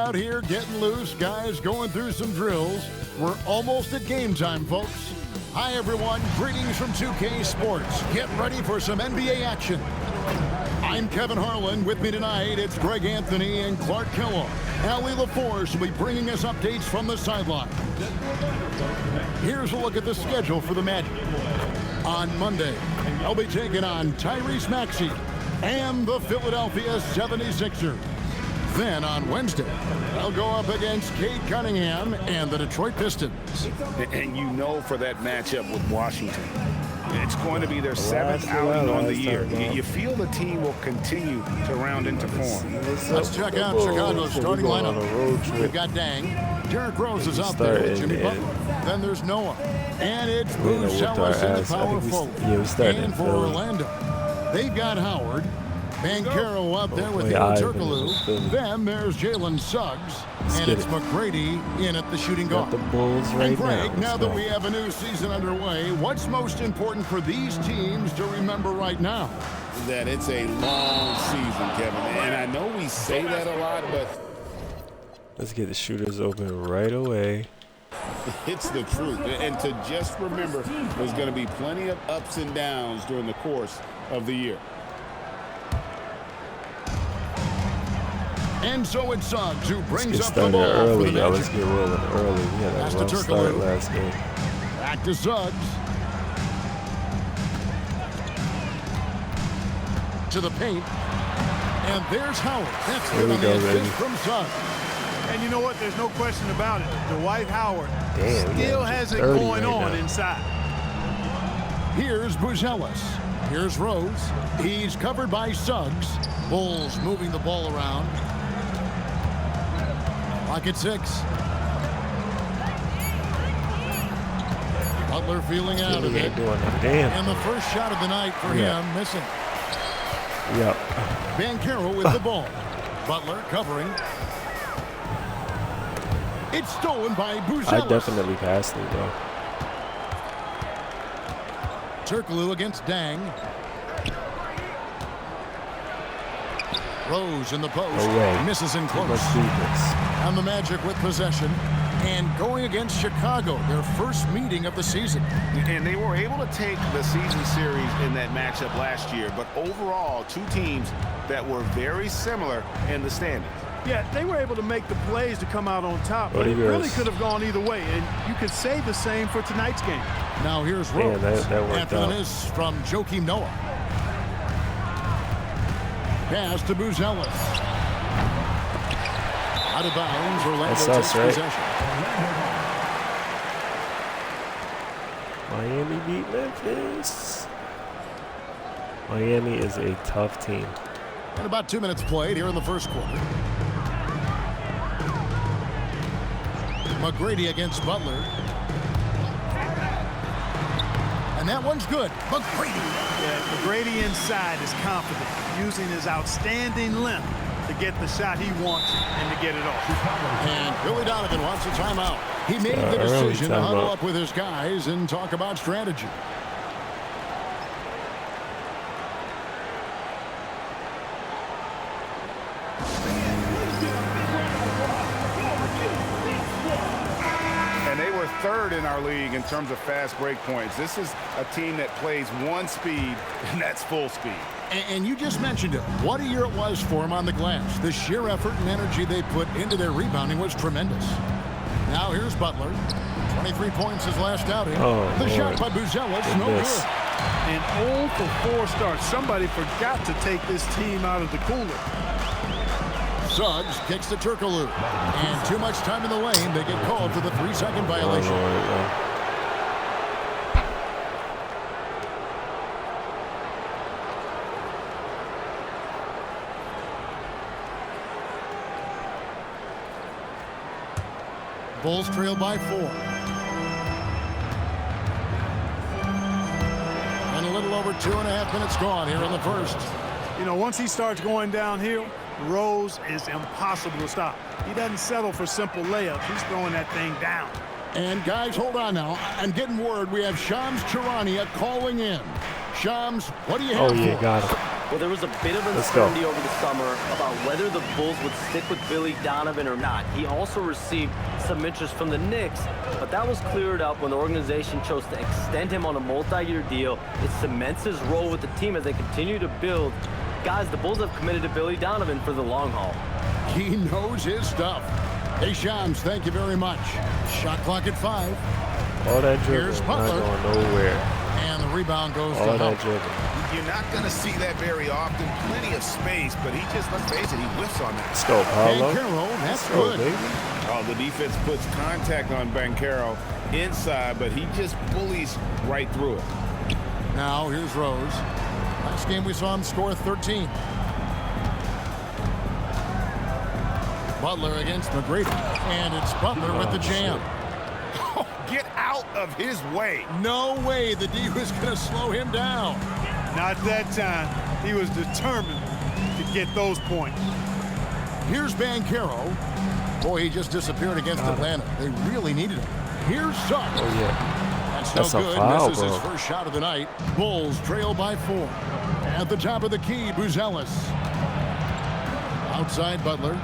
out here getting loose, guys going through some drills. We're almost at game time, folks. Hi, everyone. Greetings from 2K Sports. Get ready for some NBA action. I'm Kevin Harlan. With me tonight, it's Greg Anthony and Clark Kellogg. Allie LaForce will be bringing us updates from the sideline. Here's a look at the schedule for the Magic. On Monday, they'll be taking on Tyrese Maxey and the Philadelphia 76ers. Then on Wednesday, they'll go up against Cade Cunningham and the Detroit Pistons. And you know, for that matchup with Washington, it's going to be their seventh outing on the year. You feel the team will continue to round into form. Let's check out Chicago's starting lineup. We've got Dang. Derrick Rose is out there with Jimmy Butler. Then there's Noah. And it's Bruce Ellis in the power forward. And for Orlando, they've got Howard. Banchero up there with Hilo Turkoglu. Then there's Jalen Suggs. And it's McGrady in at the shooting guard. The Bulls right and Greg, now that go. we have a new season underway, what's most important for these teams to remember right now? That it's a long season, Kevin. And I know we say that a lot, but let's get the shooters open right away. It's the truth. And to just remember, there's going to be plenty of ups and downs during the course of the year. And so it's Suggs who brings up the Started ball early, for the y'all. Magic. Let's get rolling early. We had a Pass to rough start Turkoglu. last game. Back to Suggs. To the paint. And there's Howard. That's Here good we on go, the baby. assist from Suggs. And you know what? There's no question about it. Dwight Howard Damn, still yeah, has it 30 going right on now. inside. Here's Buzelis. Here's Rose. He's covered by Suggs. Bulls moving the ball around. Clock at 6. Butler feeling out of it. Damn. And the first shot of the night for him missing. Yep. Banchero with the ball. Butler covering. It's stolen by Buzelis. I definitely passed it, though. Turkoglu against Dang. Rose in the post. Misses in close. And the Magic with possession. And going against Chicago, their first meeting of the season. And they were able to take the season series in that matchup last year, but overall, two teams that were very similar in the standings. Yeah, they were able to make the plays to come out on top, but it really could have gone either way, and you could say the same for tonight's game. Now here's Rose. That worked After out. this from Joakim Noah. Pass to Buzelis. Out of bounds, Orlando takes possession. Miami beat Memphis. Miami is a tough team. And about 2 minutes played here in the first quarter. McGrady against Butler. And that one's good. McGrady. Yeah, McGrady inside is confident, using his outstanding length to get the shot he wants and to get it off. And Billy Donovan wants a timeout. He made the decision to huddle up with his guys and talk about strategy. Third in our league in terms of fast break points. This is a team that plays one speed, and that's full speed. And you just mentioned it. What a year it was for them on the glass. The sheer effort and energy they put into their rebounding was tremendous. Now here's Butler. 23 points his last outing. The shot by Buzelis, no good. An 0 for 4 start. Somebody forgot to take this team out of the cooler. Suggs kicks to Turkoglu. And too much time in the lane. They get called for the 3-second violation. Bulls trail by 4. And a little over 2.5 minutes gone here in the first. You know, once he starts going downhill, Rose is impossible to stop. He doesn't settle for simple layups. He's throwing that thing down. And guys, hold on now. I'm getting word we have Shams Charania calling in. Shams, what do you have for? Got it. Well, there was a bit of uncertainty over the summer about whether the Bulls would stick with Billy Donovan or not. He also received some interest from the Knicks, but that was cleared up when the organization chose to extend him on a multi-year deal. It cements his role with the team as they continue to build. Guys, the Bulls have committed to Billy Donovan for the long haul. He knows his stuff. Hey, Shams, thank you very much. Shot clock at 5. All that dribbling, not going nowhere. And the rebound goes to all that help. dribbling. You're not going to see that very often. Plenty of space, but he just, let's face it, he whiffs on that. Let's go, Paulo. That's good. Baby. Oh, the defense puts contact on Banchero inside, but he just bullies right through it. Now, here's Rose. Last game we saw him score 13. Butler against McGrady. And it's Butler with the jam. Oh, get out of his way. No way the D was going to slow him down. Not that time. He was determined to get those points. Here's Banchero. Boy, he just disappeared against Atlanta. They really needed him. Here's Suggs. Oh, yeah. That's no a good. foul, Misses bro. his first shot of the night. Bulls trail by 4. At the top of the key, Buzelis. Outside Butler.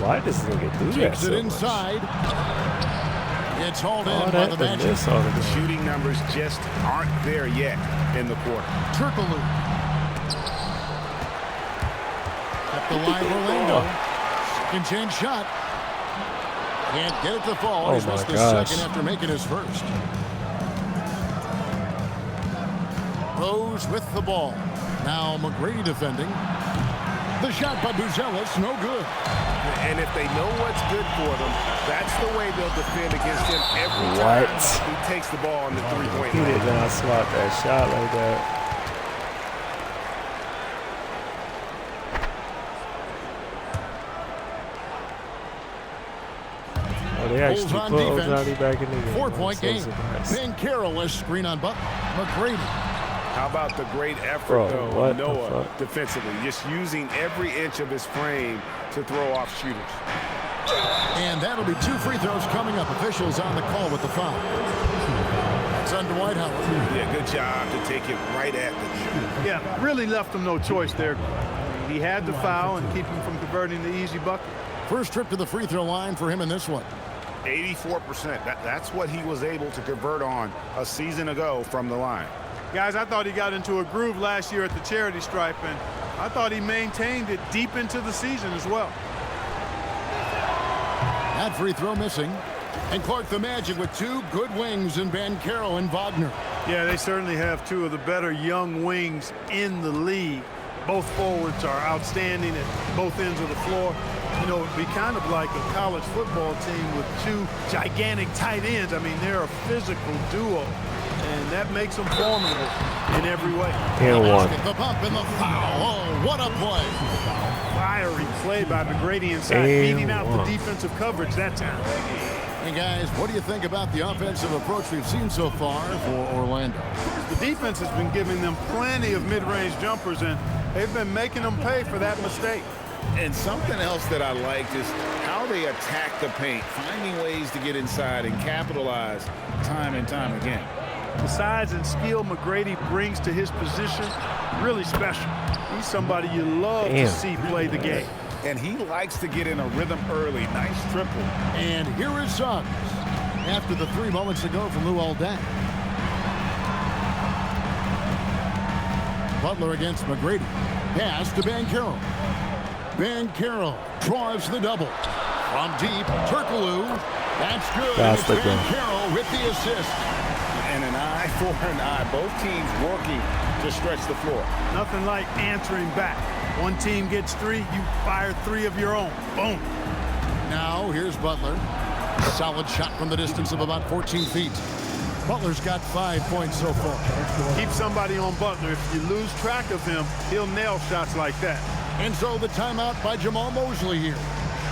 Why does he get through that Takes so it much? inside. It's hauled in All by that the and Magic. this, all of The that. shooting numbers just aren't there yet in the quarter. Turkoglu. Up the line, Orlando. Second chance shot. Can't get it to fall. Oh He's my missed the gosh. second after making his first. Rose with the ball. Now McGrady defending. The shot by Buzelis, no good. And if they know what's good for them, that's the way they'll defend against him every What? time he takes the ball on the three-point He did line. not swat that shot like that. Oh, they actually Bulls on put defense. Ojani back in the game. 4-point I'm so game. surprised. Banchero a screen on Butler. McGrady. How about the great effort, Bro, though, what of the Noah fuck? defensively, just using every inch of his frame to throw off shooters. And that'll be 2 free throws coming up. Officials on the call with the foul. It's on Dwight Howard. Yeah, good job to take it right at the shooter. Yeah, really left him no choice there. He had the foul and keep him from converting the easy bucket. First trip to the free throw line for him in this one. 84%. That's what he was able to convert on a season ago from the line. Guys, I thought he got into a groove last year at the charity stripe, and I thought he maintained it deep into the season as well. That free throw missing. And Clark the Magic with 2 good wings in Banchero and Wagner. Yeah, they certainly have 2 of the better young wings in the league. Both forwards are outstanding at both ends of the floor. You know, it'd be kind of like a college football team with 2 gigantic tight ends. I mean, they're a physical duo, and that makes them formidable in every way. And one. The bump and the foul. Oh, what a play. Fiery play by McGrady inside, And beating out the one. defensive coverage that time. Hey, guys, what do you think about the offensive approach we've seen so far for Orlando? The defense has been giving them plenty of mid-range jumpers, and they've been making them pay for that mistake. And something else that I liked is how they attack the paint, finding ways to get inside and capitalize time and time again. The size and skill McGrady brings to his position, really special. He's somebody you love to see play the game. And he likes to get in a rhythm early. Nice triple. And here is Suggs after the 3 moments ago from Luol Deng. Butler against McGrady. Pass to Banchero. Banchero draws the double. From deep, Turkoglu. That's good. That's It's the goal. Banchero with the assist. And an eye for an eye. Both teams working to stretch the floor. Nothing like answering back. One team gets 3, you fire 3 of your own. Boom. Now here's Butler. Solid shot from the distance of about 14 feet. Butler's got 5 points so far. Keep somebody on Butler. If you lose track of him, he'll nail shots like that. And so the timeout by Jamal Mosley here.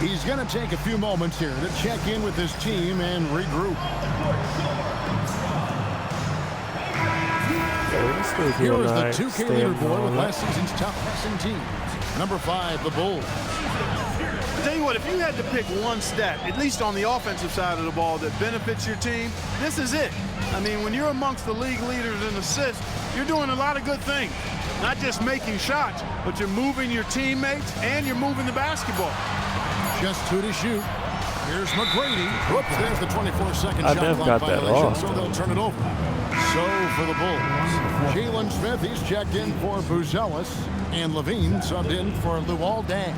He's going to take a few moments here to check in with his team and regroup. Here is the 2K leaderboard with last season's top passing team. Number 5, the Bulls. Tell you what, if you had to pick one stat, at least on the offensive side of the ball, that benefits your team, this is it. I mean, when you're amongst the league leaders in assists, you're doing a lot of good things. Not just making shots, but you're moving your teammates and you're moving the basketball. Just 2 to shoot. Here's McGrady. Whoops, there's the 24-second shot never clock got that violation, off. so they'll turn it over. So for the Bulls, Jalen Smith, he's checked in for Buzelis, and Levine subbed in for Luol Deng.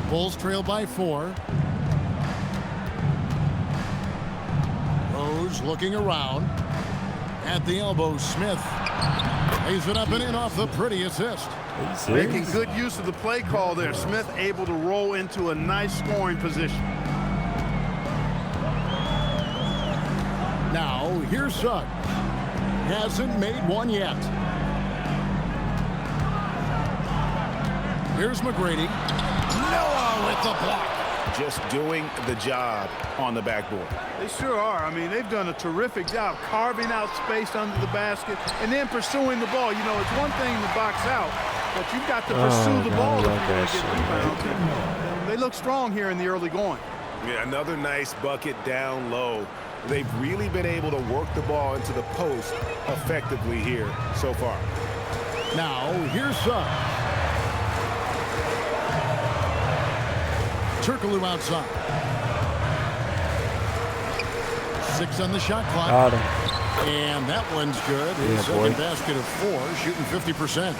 Bulls trail by 4. Rose looking around. At the elbow, Smith lays it up and in off the pretty assist. Making good use of the play call there. Smith able to roll into a nice scoring position. Now, here's Suggs. Hasn't made one yet. Here's McGrady. Noah with the block. Just doing the job on the backboard. They sure are. I mean, they've done a terrific job carving out space under the basket and then pursuing the ball. You know, it's one thing to box out, but you've got to pursue the ball if you're going to get rebounds. They look strong here in the early going. Yeah, another nice bucket down low. They've really been able to work the ball into the post effectively here so far. Now, here's Suggs. Turkoglu outside. 6 on the shot clock. Got him. And that one's good. His second basket of 4, shooting 50%.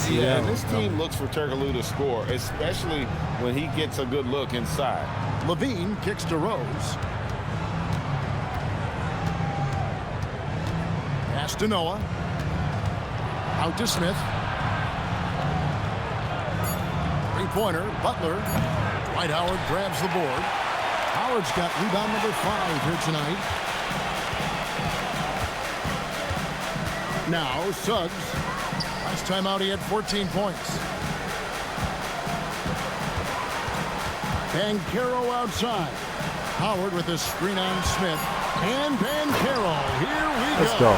Yeah, and this team looks for Turkoglu to score, especially when he gets a good look inside. Levine kicks to Rose. Pass to Noah. Out to Smith. Three-pointer, Butler. Dwight Howard grabs the board. Howard's got rebound number 5 here tonight. Now Suggs. Last time out he had 14 points. Banchero outside. Howard with a screen on Smith. And Banchero. Here we go. Let's go.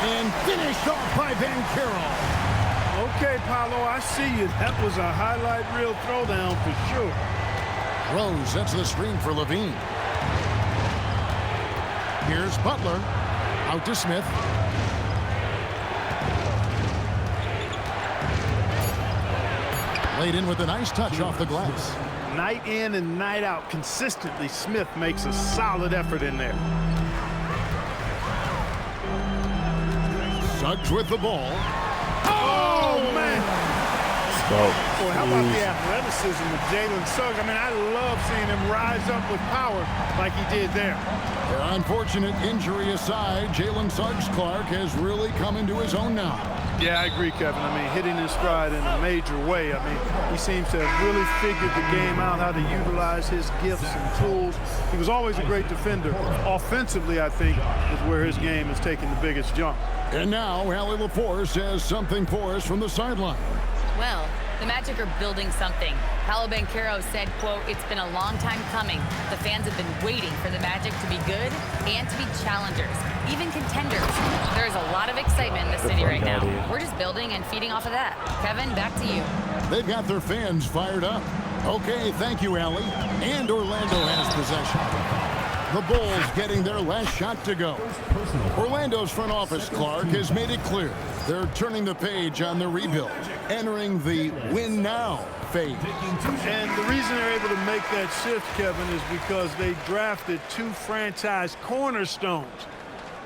And finished off by Banchero. Okay, Paolo, I see you. That was a highlight reel throwdown for sure. Rose sets the screen for Levine. Here's Butler. Out to Smith. Laid in with a nice touch off the glass. Night in and night out, consistently, Smith makes a solid effort in there. Suggs with the ball. Oh, man. Boy, how about the athleticism of Jalen Suggs? I mean, I love seeing him rise up with power like he did there. Unfortunate injury aside, Jalen Suggs Clark has really come into his own now. Yeah, I agree, Kevin. I mean, hitting his stride in a major way. I mean, he seems to have really figured the game out, how to utilize his gifts and tools. He was always a great defender. Offensively, I think, is where his game is taking the biggest jump. And now, Allie LaForce has something for us from the sideline. Well, the Magic are building something. Paolo Banchero said, quote, "It's been a long time coming. The fans have been waiting for the Magic to be good and to be challengers, even contenders. There is a lot of excitement in the city right now. We're just building and feeding off of that." Kevin, back to you. They've got their fans fired up. Okay, thank you, Allie. And Orlando has possession. The Bulls getting their last shot to go. Orlando's front office, Clark, has made it clear they're turning the page on the rebuild, entering the win now phase. And the reason they're able to make that shift, Kevin, is because they drafted 2 franchise cornerstones.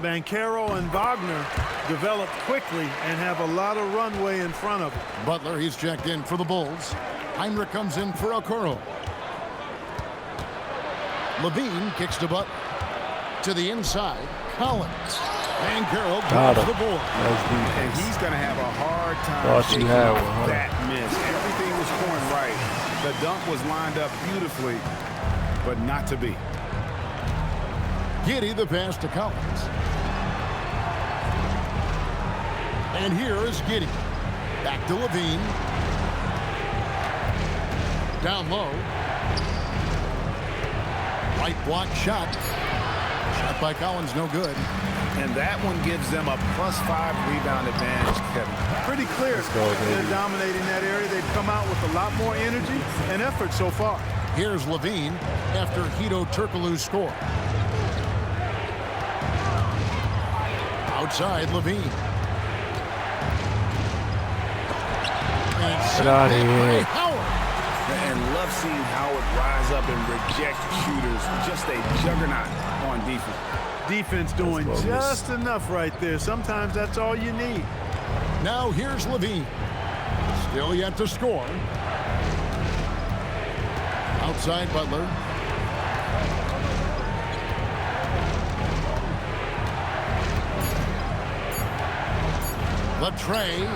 Banchero and Wagner developed quickly and have a lot of runway in front of them. Butler, he's checked in for the Bulls. Heinrich comes in for Okoro. Levine kicks to Butler. To the inside, Collins. Banchero grabs the board. And he's going to have a hard time shaking off that miss. Everything was going right. The dunk was lined up beautifully, but not to be. Giddey the pass to Collins. And here is Giddey. Back to Levine. Down low. Right block shot. Shot by Collins, no good. And that one gives them a +5 rebound advantage, Kevin. Pretty clear. They're dominating that area. They've come out with a lot more energy and effort so far. Here's Levine after Hito Turkoglu's score. Outside Levine. And Get out of here. Howard. And love seeing Howard rise up and reject shooters. Just a juggernaut on defense. Defense doing just enough right there. Sometimes that's all you need. Now here's Levine. Still yet to score. Outside Butler. The tray.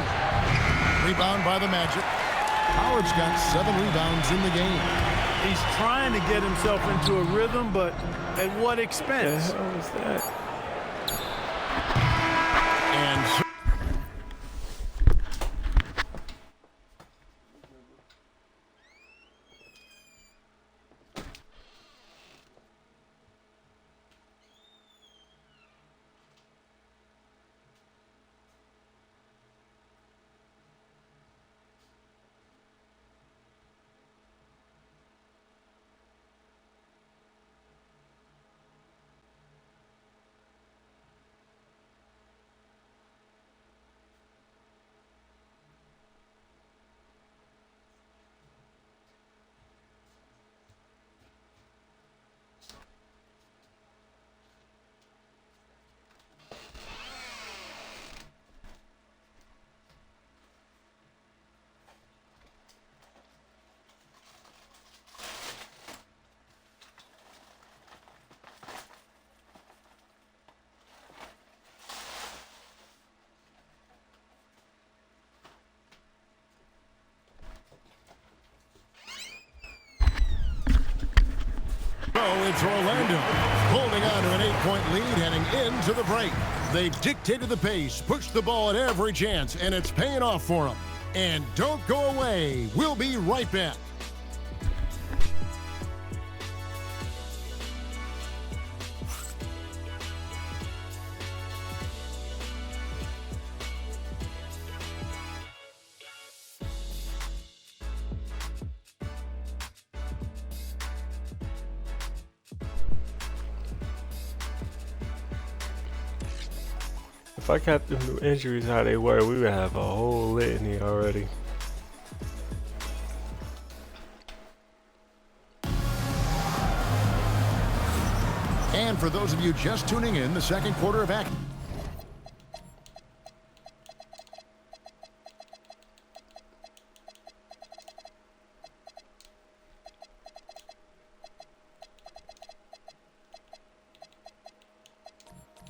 Rebound by the Magic. Howard's got 7 rebounds in the game. He's trying to get himself into a rhythm, but at what expense? What the hell was that? And it's Orlando holding on to an 8-point lead heading into the break. They've dictated the pace, pushed the ball at every chance, and it's paying off for them. And don't go away. We'll be right back. If I kept the injuries how they were, we would have a whole litany already. And for those of you just tuning in, the second quarter of action.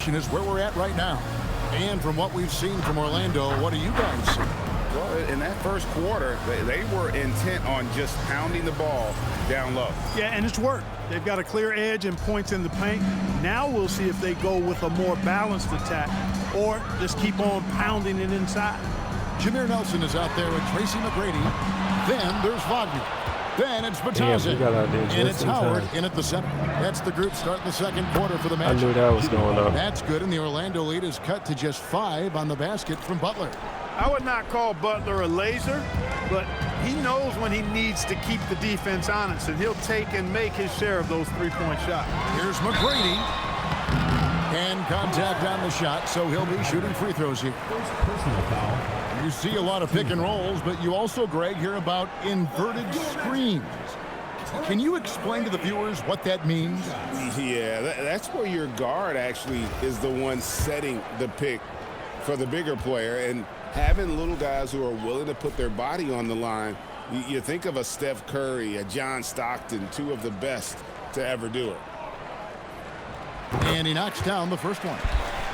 Is where we're at right now. And from what we've seen from Orlando, what do you guys see? Well, in that first quarter, they were intent on just pounding the ball down low. Yeah, and it's worked. They've got a clear edge and points in the paint. Now we'll see if they go with a more balanced attack or just keep on pounding it inside. Jameer Nelson is out there with Tracy McGrady. Then there's Wagner. Then it's Batazzi. And it's Howard in at the center. That's the group starting the second quarter for the Magic. I knew that was going up. That's good, and the Orlando lead is cut to just 5 on the basket from Butler. I would not call Butler a laser, but he knows when he needs to keep the defense honest, and he'll take and make his share of those three-point shots. Here's McGrady. And contact on the shot, so he'll be shooting free throws here. Personal foul. You see a lot of pick and rolls, but you also, Greg, hear about inverted screens. Can you explain to the viewers what that means? Yeah, that's where your guard actually is the one setting the pick for the bigger player, and having little guys who are willing to put their body on the line. You think of a Steph Curry, a John Stockton, 2 of the best to ever do it. And he knocks down the first one.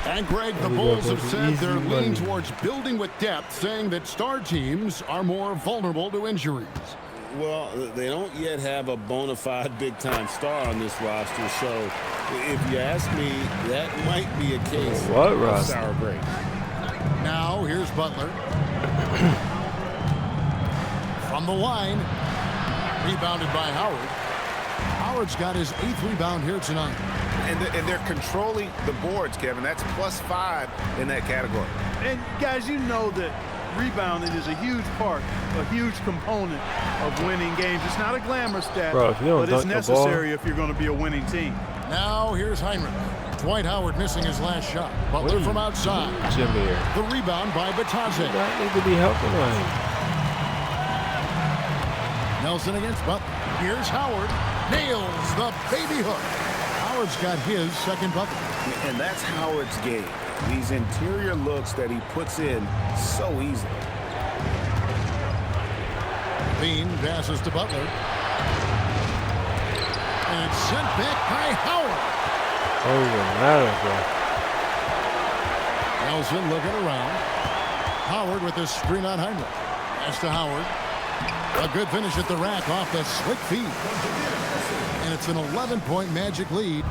And, Greg, the Bulls have said they're leaning towards building with depth, saying that star teams are more vulnerable to injuries. Well, they don't yet have a bona fide big-time star on this roster, so if you ask me, that might be a case of sour grapes. Now, here's Butler. From the line, rebounded by Howard. Howard's got his 8th rebound here tonight. And they're controlling the boards, Kevin. That's +5 in that category. And, guys, you know that rebounding is a huge part, a huge component of winning games. It's not a glamour stat, Bro, if you don't but it's dunk the necessary ball. if you're going to be a winning team. Now here's Heinrich. Dwight Howard missing his last shot. Butler from outside. Jameer. The rebound by Batadze. That need to be helping him. Nelson against Butler. Here's Howard. Nails the baby hook. Howard's got his second bucket. And that's Howard's game. These interior looks that he puts in so easily. Bean passes to Butler. And it's sent back by Howard. Oh, even matter, bro. Nelson looking around. Howard with his screen on Heinrich. Pass to Howard. A good finish at the rack off the slick feed. And it's an 11-point Magic lead.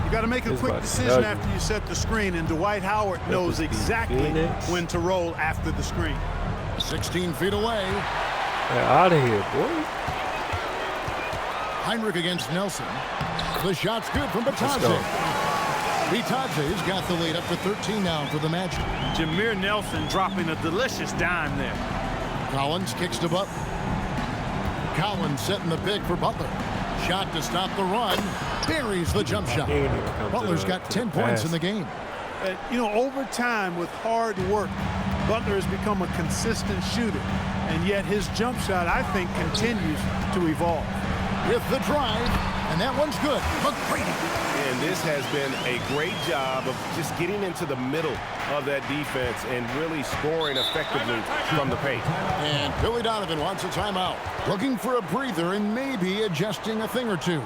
You got to make a quick decision after you set the screen, and Dwight Howard knows exactly when to roll after the screen. 16 feet away. Get out of here, boy. Heinrich against Nelson. The shot's good from Batadze. Batadze's got the lead up to 13 now for the Magic. Jameer Nelson dropping a delicious dime there. Collins kicks to Butler. Collins setting the pick for Butler. Shot to stop the run. Buries the jump shot. Butler's got 10 points in the game. You know, over time with hard work, Butler has become a consistent shooter. And yet his jump shot, I think, continues to evolve. With the drive, and that one's good. McGrady. And this has been a great job of just getting into the middle of that defense and really scoring effectively from the paint. And Billy Donovan wants a timeout. Looking for a breather and maybe adjusting a thing or two.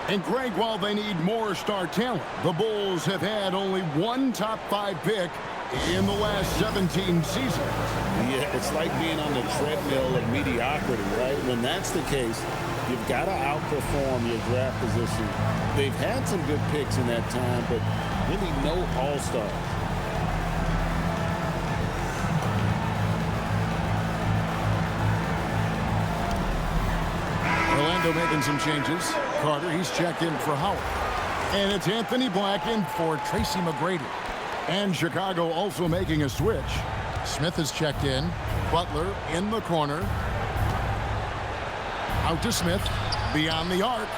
And Greg, while they need more star talent, the Bulls have had only one top 5 pick in the last 17 seasons. Yeah, it's like being on the treadmill of mediocrity, right? When that's the case, you've got to outperform your draft position. They've had some good picks in that time, but really no all-stars. Orlando making some changes. Carter, he's checked in for Howard. And it's Anthony Black in for Tracy McGrady. And Chicago also making a switch. Smith is checked in. Butler in the corner. Out to Smith. Beyond the arc.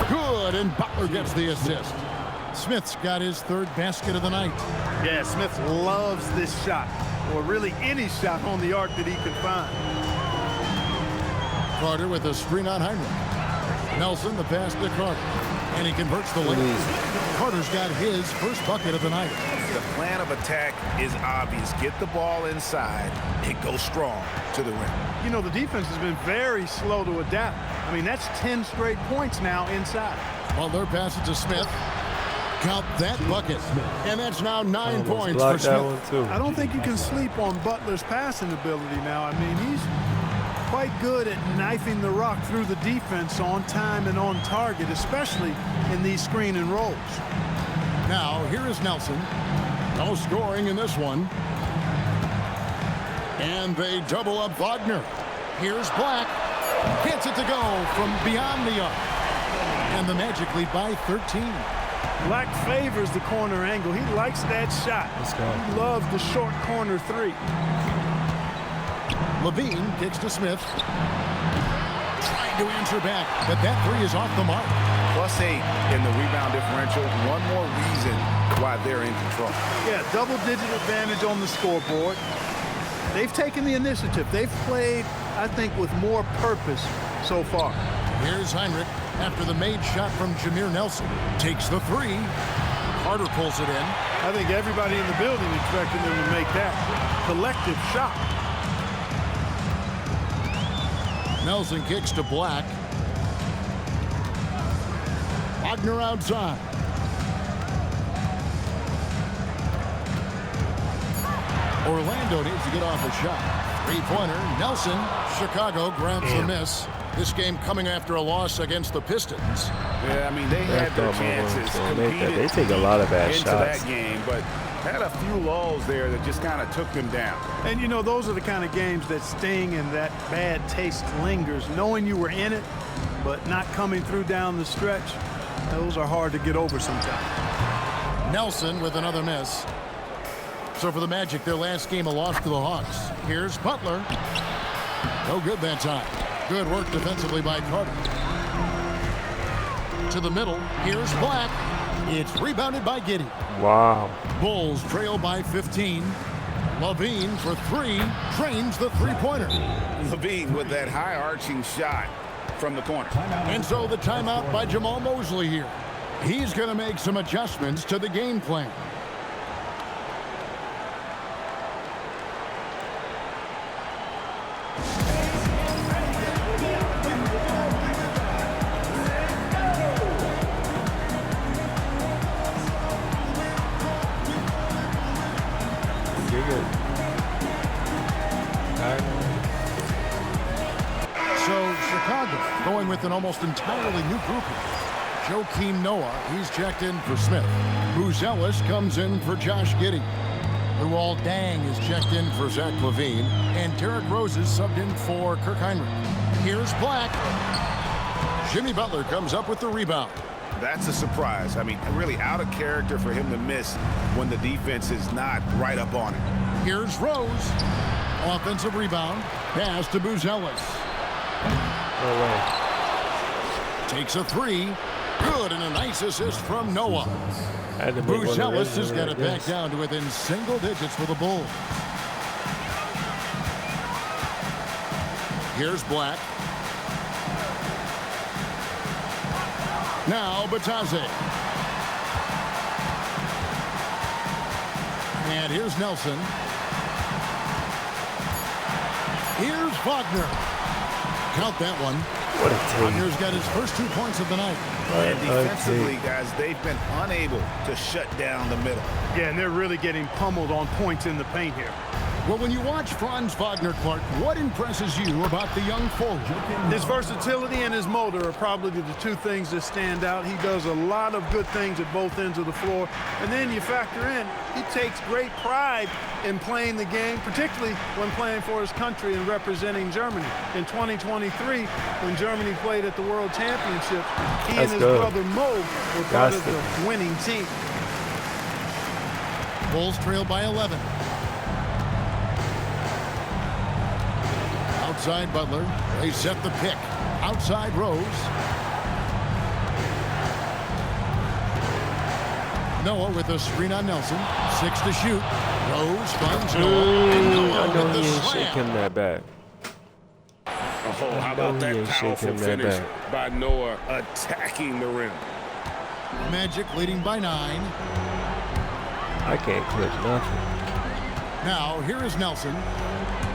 Good, and Butler gets the assist. Smith's got his third basket of the night. Yeah, Smith loves this shot, or really any shot on the arc that he can find. Carter with a screen on Heinrich. Nelson the pass to Carter. And he converts the layup. Carter's got his first bucket of the night. The plan of attack is obvious. Get the ball inside and go strong to the rim. You know, the defense has been very slow to adapt. I mean, that's 10 straight points now inside. Butler passes to Smith. Count that bucket. And that's now 9 points for Smith. I don't think you can sleep on Butler's passing ability now. I mean, he's quite good at knifing the rock through the defense on time and on target, especially in these screen and rolls. Now, here is Nelson. No scoring in this one. And they double up Wagner. Here's Black. Gets it to go from beyond the arc. And the Magic lead by 13. Black favors the corner angle. He likes that shot. He loves the short corner three. Levine kicks to Smith. Trying to answer back, but that three is off the mark. +8 in the rebound differential. One more reason why they're in control. Yeah, double-digit advantage on the scoreboard. They've taken the initiative. They've played, I think, with more purpose so far. Here's Heinrich after the made shot from Jameer Nelson. Takes the three. Carter pulls it in. I think everybody in the building expected them to make that collective shot. Nelson kicks to Black. Wagner outside. Orlando needs to get off a shot. Three-pointer. Nelson. Chicago grabs the miss. This game coming after a loss against the Pistons. Yeah, I mean, they had their chances. They take a lot of bad into shots. that game, but had a few lulls there that just kind of took them down. And, you know, those are the kind of games that sting and that bad taste lingers. Knowing you were in it, but not coming through down the stretch, those are hard to get over sometimes. Nelson with another miss. So for the Magic, their last game, a loss to the Hawks. Here's Butler. No good that time. Good work defensively by Carter. To the middle. Here's Black. It's rebounded by Giddey. Wow. Bulls trail by 15. Levine for 3 drains the three-pointer. Levine with that high-arching shot from the corner. And so the timeout by Jamal Mosley here. He's going to make some adjustments to the game plan. So Chicago going with an almost entirely new group here. Joakim Noah, he's checked in for Smith. Bruce Ellis comes in for Josh Giddey. Luol Deng is checked in for Zach LaVine. And Derrick Rose is subbed in for Kirk Heinrich. Here's Black. Jimmy Butler comes up with the rebound. That's a surprise. I mean, really out of character for him to miss when the defense is not right up on it. Here's Rose. Offensive rebound. Pass to Bruce Ellis. No way. Takes a 3. Good, and a nice assist from Noah. Bruce Ellis has got it back down to within single digits for the Bulls. Here's Black. Now Batadze. And here's Nelson. Here's Wagner. Count that one. What a team. Wagner's got his first 2 points of the night. And defensively, guys, they've been unable to shut down the middle. Yeah, and they're really getting pummeled on points in the paint here. Well, when you watch Franz Wagner, Clark, what impresses you about the young forward? His versatility and his motor are probably the 2 things that stand out. He does a lot of good things at both ends of the floor. And then you factor in, he takes great pride in playing the game, particularly when playing for his country and representing Germany. In 2023, when Germany played at the World Championship, he and his brother Mo were part of the winning team. Bulls trail by 11. Outside Butler. They set the pick. Outside Rose. Noah with a screen on Nelson. 6 to shoot. Rose finds Noah. And Noah I know with the he ain't slam. shaking that bad. Oh, how about that powerful finish by Noah attacking the rim. Magic leading by 9. I can't clip nothing. Now, here is Nelson.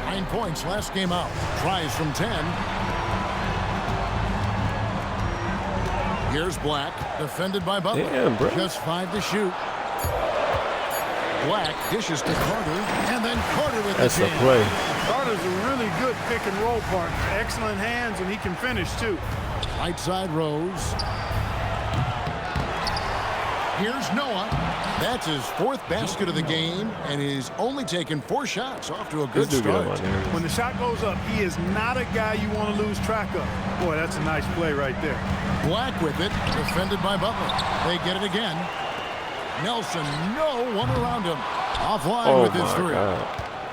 9 points last game out. Tries from 10. Here's Black, defended by Butler. Damn, bro. Just 5 to shoot. Black dishes to Carter, and then Carter with That's the a jam. play. Carter's a really good pick and roll partner. Excellent hands, and he can finish too. Right side Rose. Here's Noah. That's his 4th basket of the game, and he's only taken 4 shots. Off to a good start. When the shot goes up, he is not a guy you want to lose track of. Boy, that's a nice play right there. Black with it, defended by Butler. They get it again. Nelson, no one around him. Offline with his 3.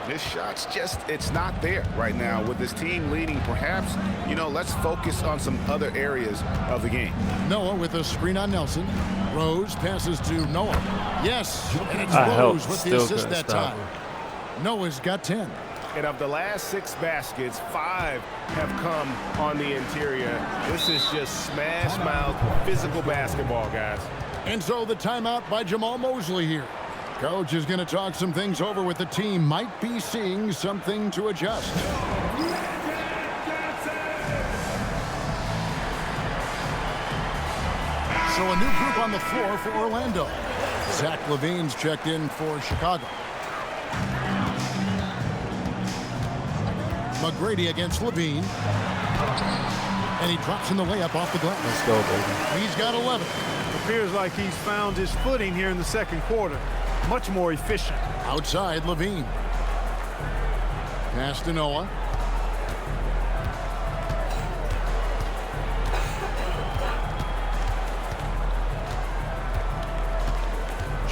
This shot's just, it's not there right now. With this team leading, perhaps, you know, let's focus on some other areas of the game. Noah with a screen on Nelson. Rose passes to Noah. Yes, and it's Rose with the assist that time. Noah's got 10. And of the last 6 baskets, 5 have come on the interior. This is just smash mouth physical basketball, guys. And so the timeout by Jamal Mosley here. Coach is going to talk some things over with the team. Might be seeing something to adjust. So a new group on the floor for Orlando. Zach LaVine's checked in for Chicago. McGrady against LaVine. And he drops in the layup off the glass. Let's go, baby. He's got 11. Appears like he's found his footing here in the second quarter. Much more efficient. Outside LaVine. Pass to Noah.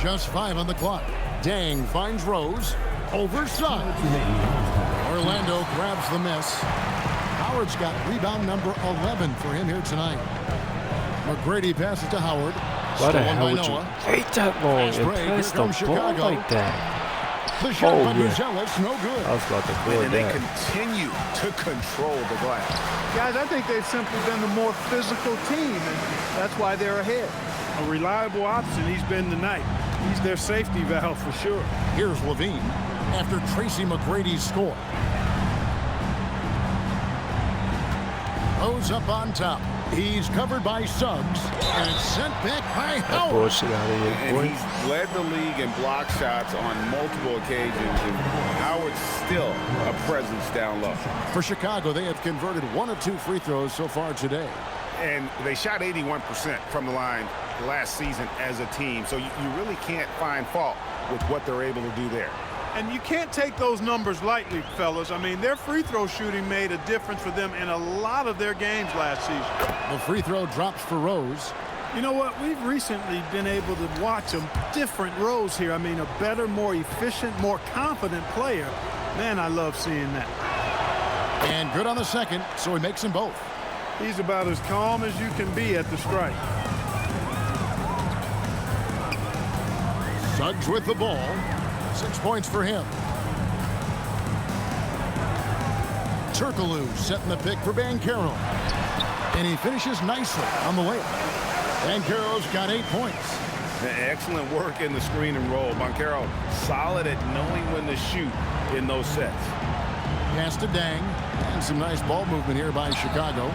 Just 5 on the clock. Dang finds Rose. Over Suggs. Orlando grabs the miss. Howard's got rebound number 11 for him here tonight. McGrady passes to Howard. Why the hell would you wait that long and press the ball like that? The shot Oh, by yeah. Buzelis, no good. I was about to clear And they that. continue to control the glass. Guys, I think they've simply been the more physical team, and that's why they're ahead. A reliable option he's been tonight. He's their safety valve for sure. Here's Levine after Tracy McGrady's score. Rose up on top. He's covered by Suggs, and it's sent back by That Howard. bullshit out of here, And boy. he's led the league in block shots on multiple occasions, and Howard's still a presence down low. For Chicago, they have converted 1 of 2 free throws so far today. And they shot 81% from the line last season as a team, so you really can't find fault with what they're able to do there. And you can't take those numbers lightly, fellas. I mean, their free throw shooting made a difference for them in a lot of their games last season. The free throw drops for Rose. You know what? We've recently been able to watch a different Rose here. I mean, a better, more efficient, more confident player. Man, I love seeing that. And good on the second, so he makes them both. He's about as calm as you can be at the strike. Suggs with the ball. 6 points for him. Turkoglu setting the pick for Banchero. And he finishes nicely on the layup. Banchero's got 8 points. Excellent work in the screen and roll. Banchero solid at knowing when to shoot in those sets. Pass to Dang. And some nice ball movement here by Chicago.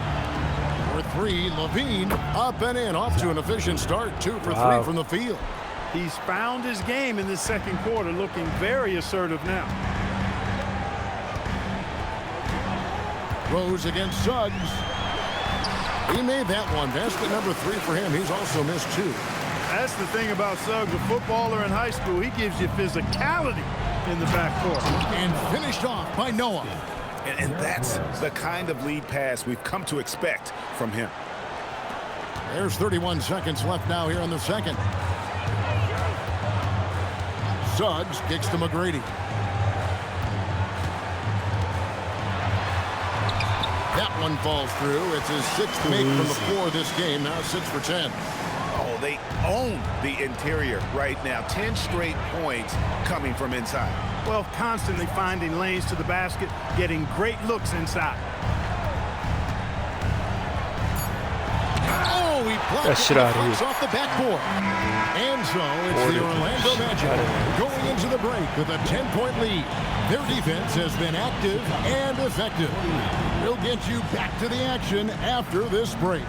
For 3, Levine up and in. Off to an efficient start. 2 for 3 from the field. He's found his game in the second quarter, looking very assertive now. Rose against Suggs. He made that one. Basket number 3 for him. He's also missed 2. That's the thing about Suggs, a footballer in high school. He gives you physicality in the backcourt. And finished off by Noah. And that's the kind of lead pass we've come to expect from him. There's 31 seconds left now here in the second. Suggs kicks to McGrady. That one falls through. It's his 6th make from the floor this game. Now 6 for 10. Oh, they own the interior right now. 10 straight points coming from inside. Well, constantly finding lanes to the basket, getting great looks inside. Oh, he blocked That shit out of it here. off the backboard. And so it's the Orlando Magic going into the break with a 10-point lead. Their defense has been active and effective. We'll get you back to the action after this break.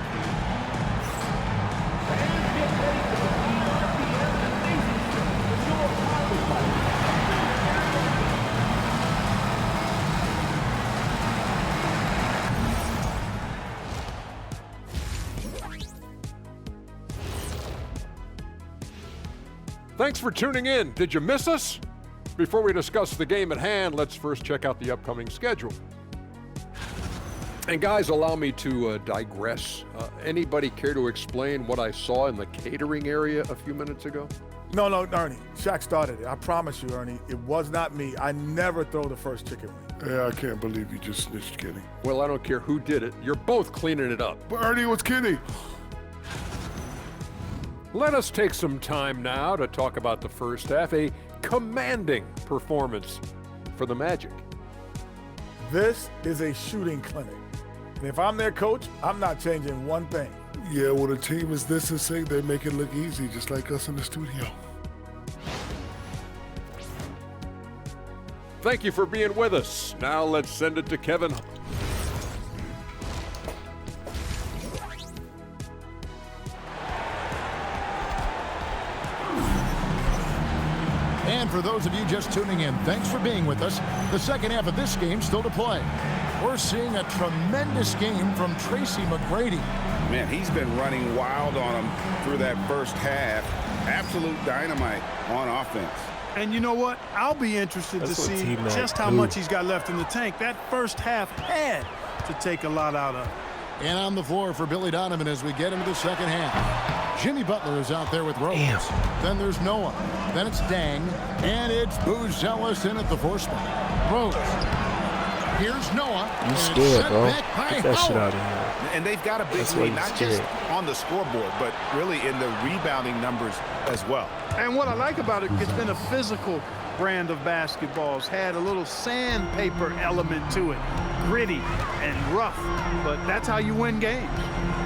Thanks for tuning in. Did you miss us? Before we discuss the game at hand, let's first check out the upcoming schedule. And guys, allow me to digress. Anybody care to explain what I saw in the catering area a few minutes ago? No, Ernie. Shaq started it. I promise you, Ernie. It was not me. I never throw the first chicken wing. Yeah, I can't believe you just snitched Kenny. Well, I don't care who did it. You're both cleaning it up. But Ernie was Kenny. Let us take some time now to talk about the first half. A commanding performance for the Magic. This is a shooting clinic. And if I'm their coach, I'm not changing one thing. Yeah, when a team is this insane, they make it look easy, just like us in the studio. Thank you for being with us. Now let's send it to Kevin. And for those of you just tuning in, thanks for being with us. The second half of this game still to play. We're seeing a tremendous game from Tracy McGrady. Man, he's been running wild on him through that first half. Absolute dynamite on offense. And you know what? I'll be interested to see just how much he's got left in the tank. That first half had to take a lot out of. And on the floor for Billy Donovan as we get into the second half. Jimmy Butler is out there with Rose. Damn. Then there's Noah. Then it's Dang. And it's Boozellis in at the 4 spot. Rose. Here's Noah. You scared, bro. Get that shit out of here. And they've got a big lead, not just on the scoreboard, but really in the rebounding numbers as well. And what I like about it, it's been a physical brand of basketballs. Had a little sandpaper element to it. Gritty and rough, but that's how you win games.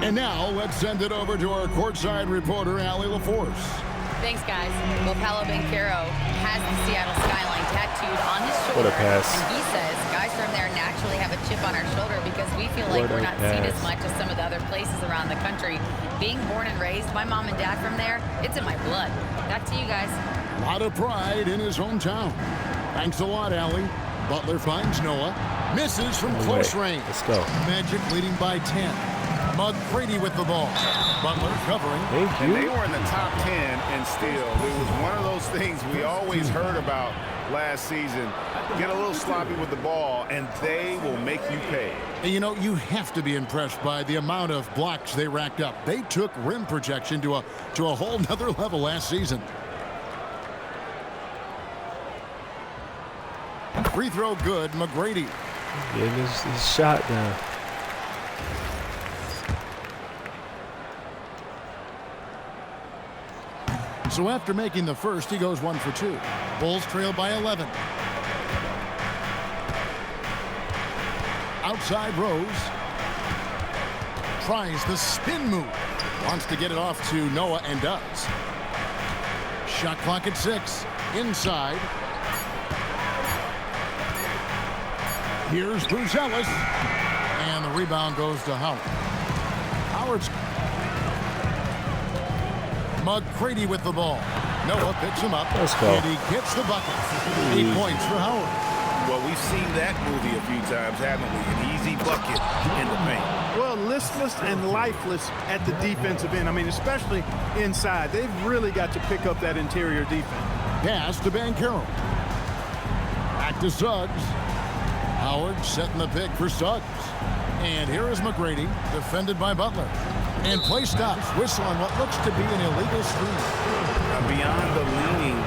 And now let's send it over to our courtside reporter, Allie LaForce. Thanks, guys. Well, Paolo Banchero has the Seattle skyline tattooed on his shoulder. What a pass. And he says guys from there naturally have a chip on our shoulder because we feel like we're not seen as much as some of the other places around the country. Being born and raised, my mom and dad from there, it's in my blood. Back to you guys. A lot of pride in his hometown. Thanks a lot, Allie. Butler finds Noah. Misses from close range. Let's go. Magic leading by 10. McGrady with the ball. Butler covering. Thank you. And they were in the top 10 in steals. It was one of those things we always heard about last season. Get a little sloppy with the ball, and they will make you pay. And you know, you have to be impressed by the amount of blocks they racked up. They took rim protection to a whole nother level last season. Free throw good, McGrady. Getting his shot down. So after making the first, he goes 1 for 2. Bulls trail by 11. Outside Rose. Tries the spin move. Wants to get it off to Noah and does. Shot clock at 6. Inside. Here's Boozellis. And the rebound goes to Howard. Howard's McGrady with the ball. Noah picks him up. Let's go. And he gets the bucket. 8 points for Howard. Well, we've seen that movie a few times, haven't we? An easy bucket in the paint. Well, listless and lifeless at the defensive end. I mean, especially inside. They've really got to pick up that interior defense. Pass to Banchero. Back to Suggs. Howard setting the pick for Suggs. And here is McGrady, defended by Butler. And play stops. Whistle on what looks to be an illegal screen. Now, beyond the leaning,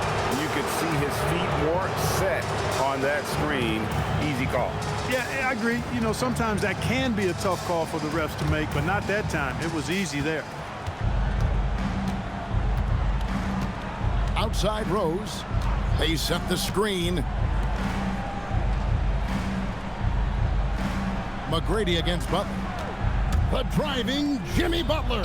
you could see his feet more set on that screen. Easy call. Yeah, I agree. You know, sometimes that can be a tough call for the refs to make, but not that time. It was easy there. Outside Rose. They set the screen. McGrady against Butler. The driving Jimmy Butler.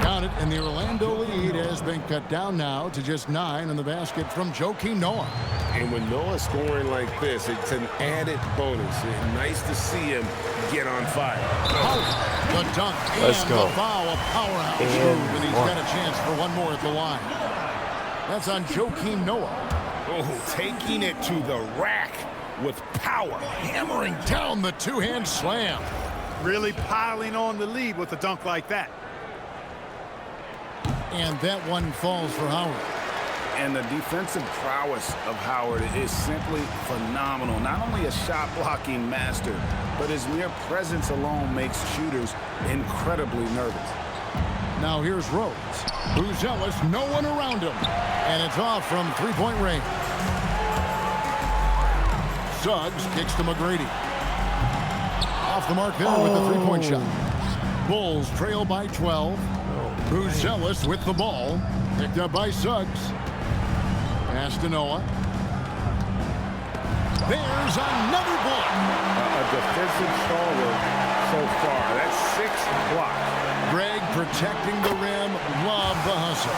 Got it, and the Orlando lead has been cut down now to just 9 in the basket from Joakim Noah. And when Noah's scoring like this, it's an added bonus. It's nice to see him get on fire. Oh, the dunk Let's and go. the foul, a powerhouse move, and he's got a chance for one more at the line. That's on Joakim Noah. Oh, taking it to the rack with power. Hammering down the two-hand slam. Really piling on the lead with a dunk like that. And that one falls for Howard. And the defensive prowess of Howard is simply phenomenal. Not only a shot-blocking master, but his mere presence alone makes shooters incredibly nervous. Now here's Rose. Boozellis, no one around him. And it's off from three-point range. Suggs kicks to McGrady. Off the mark there with the three-point shot. Bulls trail by 12. Boozellis with the ball. Picked up by Suggs. Pass to Noah. There's another block. A defensive stalwart so far. That's 6 blocks. Greg protecting the rim. Love the hustle.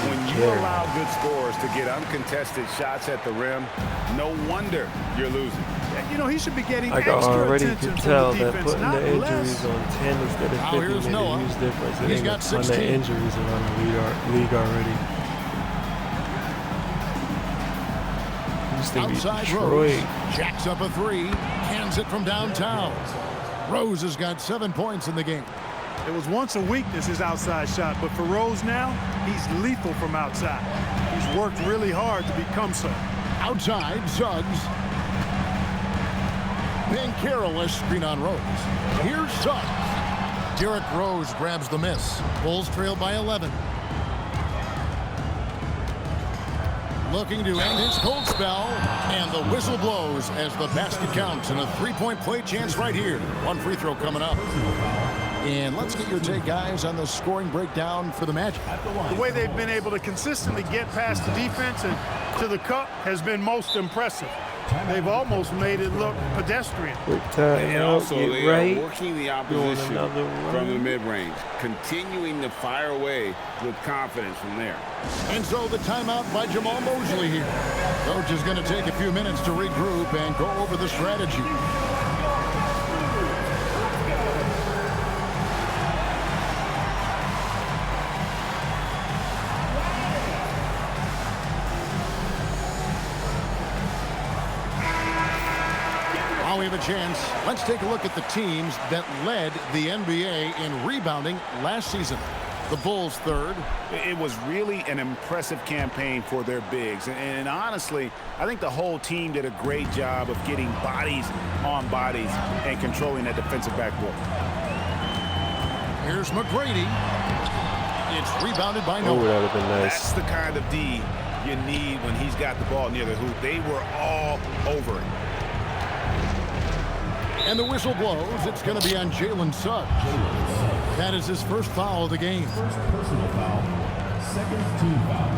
When you allow good scorers to get uncontested shots at the rim, no wonder you're losing. You know, he should be getting I extra already attention could from tell the that defense, putting not the injuries less. on 10 instead of 50 here's made Noah. a huge difference. It He's ain't got a ton of 16. injuries around the league already. Used to be Outside Detroit. Rose. Jacks up a three. Cans it from downtown. Rose has got 7 points in the game. It was once a weakness, his outside shot, but for Rose now, he's lethal from outside. He's worked really hard to become so. Outside, Suggs. Banchero screen on Rose. Here's Suggs. Derrick Rose grabs the miss. Bulls trail by 11. looking to end his cold spell, and the whistle blows as the basket counts, and a three-point play chance right here. One free throw coming up. And let's get your take, guys, on the scoring breakdown for the Magic. The way they've been able to consistently get past the defense and to the cup has been most impressive. They've almost made it look pedestrian. And also, they are working the opposition from the mid-range, continuing to fire away with confidence from there. And so the timeout by Jamal Mosley here. Coach is going to take a few minutes to regroup and go over the strategy. While we have a chance, let's take a look at the teams that led the NBA in rebounding last season. The Bulls third. It was really an impressive campaign for their bigs. And honestly, I think the whole team did a great job of getting bodies on bodies and controlling that defensive backboard. Here's McGrady. It's rebounded by Noah. Oh, that would have been nice. That's the kind of D you need when he's got the ball near the hoop. They were all over it. And the whistle blows. It's going to be on Jalen Suggs. That is his first foul of the game. First personal foul, second team foul.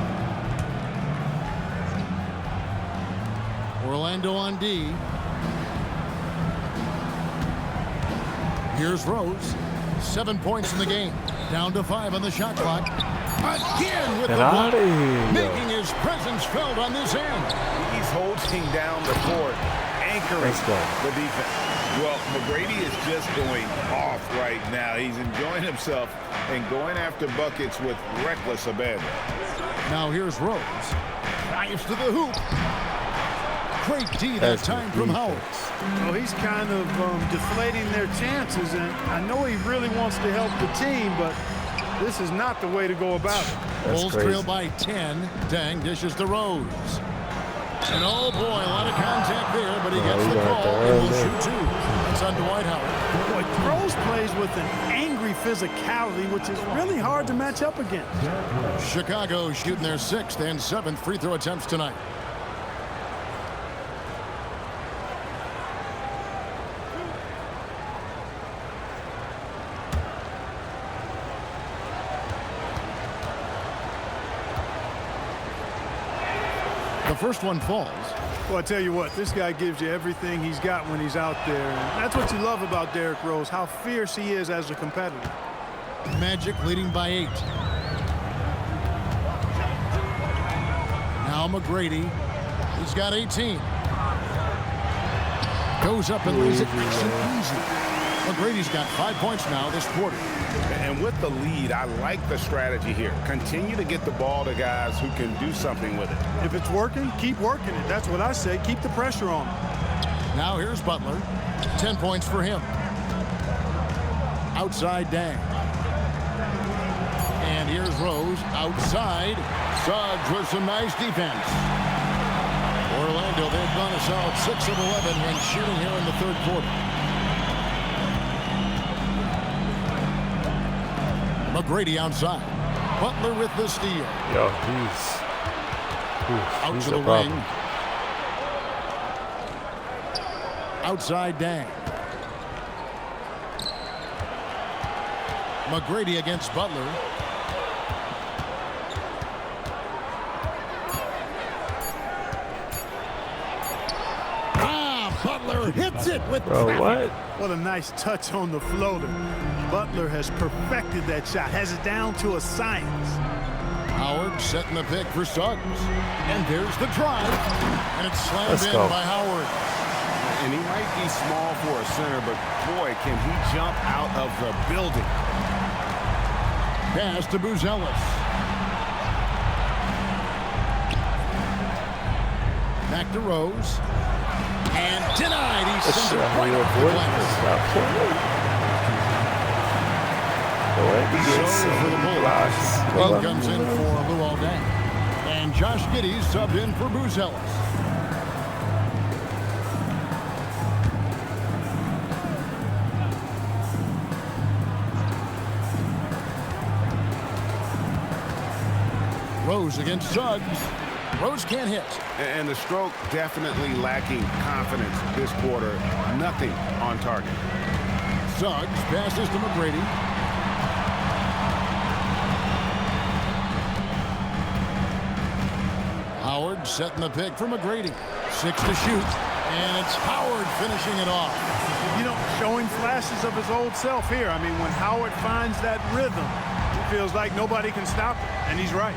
Orlando on D. Here's Rose. 7 points in the game. Down to 5 on the shot clock. Again with the block. Making his presence felt on this end. He's holding down the court, anchoring the defense. Well, McGrady is just going off right now. He's enjoying himself and going after buckets with reckless abandon. Now here's Rose. Drives to the hoop. Great D that time from Howard. Well, he's kind of deflating their chances, and I know he really wants to help the team, but this is not the way to go about it. Bulls trail by 10. Dang dishes to Rose. And oh boy, a lot of contact there, but he gets the call and will shoot two. It's on Dwight Howard. Boy, Rose plays with an angry physicality, which is really hard to match up against. Chicago shooting their 6th and 7th free throw attempts tonight. The first one falls. Well, I tell you what, this guy gives you everything he's got when he's out there. And that's what you love about Derrick Rose, how fierce he is as a competitor. Magic leading by 8. Now McGrady. He's got 18. Goes up and leaves it easy. McGrady's got 5 points now this quarter. And with the lead, I like the strategy here. Continue to get the ball to guys who can do something with it. If it's working, keep working it. That's what I say. Keep the pressure on him. Now here's Butler. 10 points for him. Outside Dang. And here's Rose. Outside. Suggs with some nice defense. Orlando, they've gone a solid 6 of 11 when shooting here in the third quarter. McGrady outside. Butler with the steal. Yo, he's out to the wing. Problem. Outside Dang. McGrady against Butler. Butler hits it with what? What a nice touch on the floater. Butler has perfected that shot, has it down to a science. Howard setting the pick for Suggs. And there's the drive. And it's slammed in by Howard. And he might be small for a center, but boy, can he jump out of the building. Pass to Buzelis. Back to Rose. And denied. He sends it right off the glass. So for the Bulls, he comes in for Luol Deng. And Josh Giddey subbed in for Buzelis. Rose against Suggs. Rose can't hit. And the stroke definitely lacking confidence this quarter. Nothing on target. Suggs passes to McGrady. Howard setting the pick for McGrady. 6 to shoot. And it's Howard finishing it off. You know, showing flashes of his old self here. I mean, when Howard finds that rhythm, it feels like nobody can stop him. And he's right.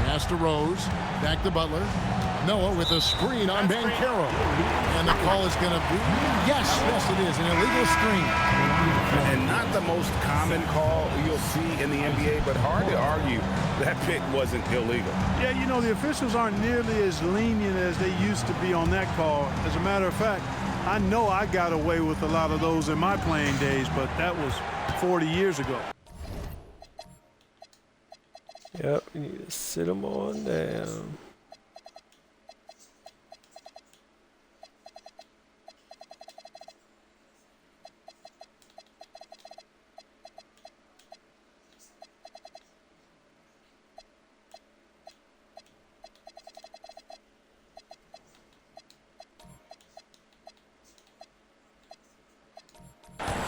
Pass to Rose. Back to Butler. Noah with a screen on Banchero. And the call is going to be, yes, it is, an illegal screen. And not the most common call you'll see in the NBA, but hard to argue that pick wasn't illegal. Yeah, you know, the officials aren't nearly as lenient as they used to be on that call. As a matter of fact, I know I got away with a lot of those in my playing days, but that was 40 years ago. Yep, you need to sit them on down.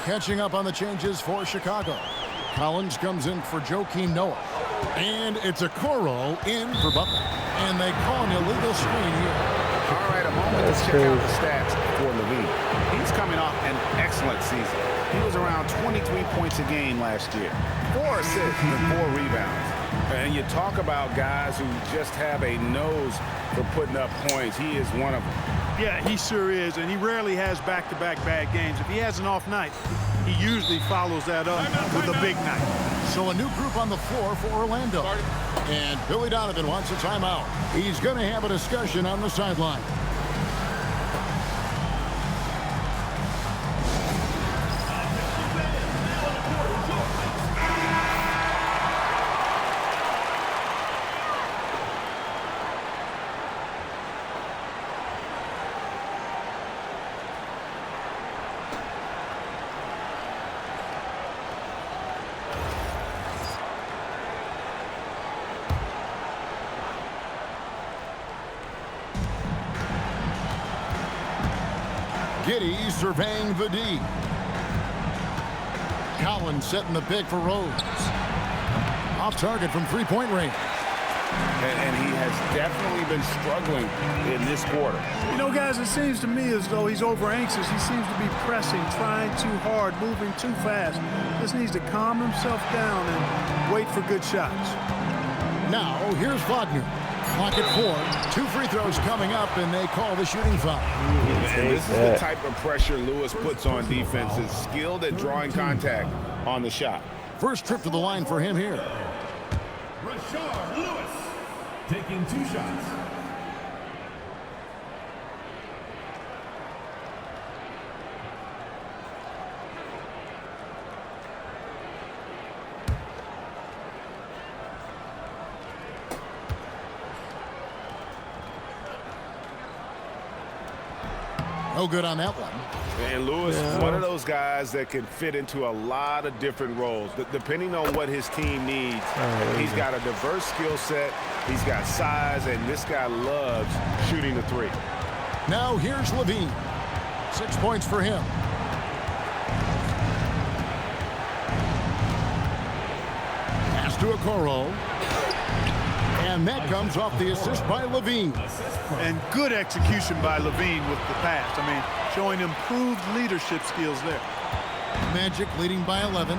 Catching up on the changes for Chicago. Collins comes in for Joakim Noah. And it's a Okoro in for Butler. And they call an illegal screen here. All right, a moment to check out the stats for LaVine. He's coming off an excellent season. He was around 23 points a game last year. 4 assists and 4 rebounds. And you talk about guys who just have a nose for putting up points. He is one of them. Yeah, he sure is, and he rarely has back-to-back bad games. If he has an off night, he usually follows that up with a big night. So a new group on the floor for Orlando. And Billy Donovan wants a timeout. He's going to have a discussion on the sideline. Giddey surveying the D. Collins setting the pick for Rose. Off target from three-point range. And he has definitely been struggling in this quarter. You know, guys, it seems to me as though he's over-anxious. He seems to be pressing, trying too hard, moving too fast. Just needs to calm himself down and wait for good shots. Now, here's Wagner. Clock at 4. 2 free throws coming up, and they call the shooting foul. And this is the type of pressure Lewis puts on defenses, skilled at drawing contact on the shot. First trip to the line for him here. Rashard Lewis taking 2 shots. No good on that one. And Lewis is one of those guys that can fit into a lot of different roles. Depending on what his team needs, he's got a diverse skill set, he's got size, and this guy loves shooting the 3. Now here's LaVine. 6 points for him. Pass to Okoro. And that comes off the assist by LaVine. And good execution by LaVine with the pass. I mean, showing improved leadership skills there. Magic leading by 11.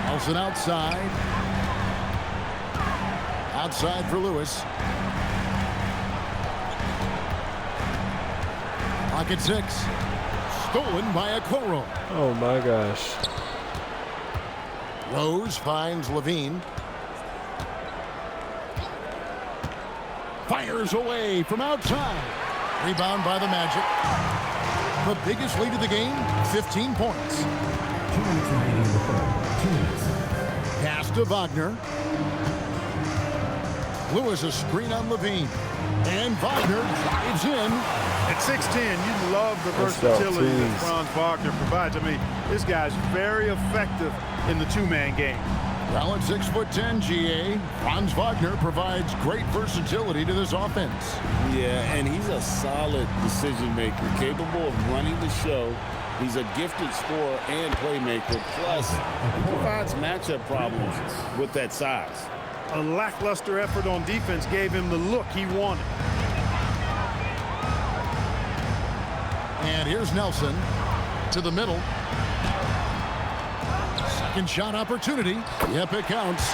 Nelson outside. Outside for Lewis. Pocket 6. Stolen by Okoro. Oh my gosh. Rose finds LaVine. Fires away from outside. Rebound by the Magic. The biggest lead of the game, 15 points. 2 minutes remaining in the third. 2 minutes. Pass to Wagner. Lewis a screen on LaVine. And Wagner drives in. At 6'10", you love the versatility that Franz Wagner provides. I mean, this guy's very effective in the two-man game. Well, at 6'10", GA, Franz Wagner provides great versatility to this offense. Yeah, and he's a solid decision maker, capable of running the show. He's a gifted scorer and playmaker. Plus, he provides matchup problems with that size. A lackluster effort on defense gave him the look he wanted. And here's Nelson to the middle. Second shot opportunity. Yep, it counts.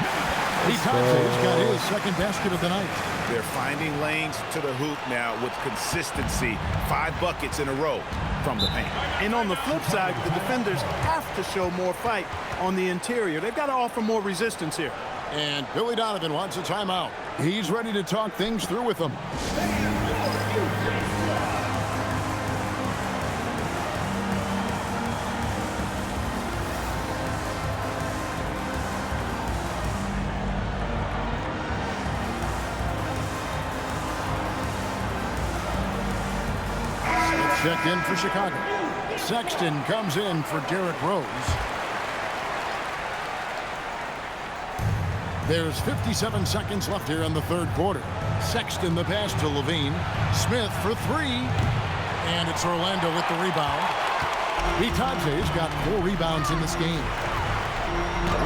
He's got his second basket of the night. They're finding lanes to the hoop now with consistency. 5 buckets in a row from the paint. And on the flip side, the defenders have to show more fight on the interior. They've got to offer more resistance here. And Billy Donovan wants a timeout. He's ready to talk things through with them. Checked in for Chicago. Sexton comes in for Derrick Rose. There's 57 seconds left here in the third quarter. Sexton the pass to Levine. Smith for 3. And it's Orlando with the rebound. Bitadze's got 4 rebounds in this game.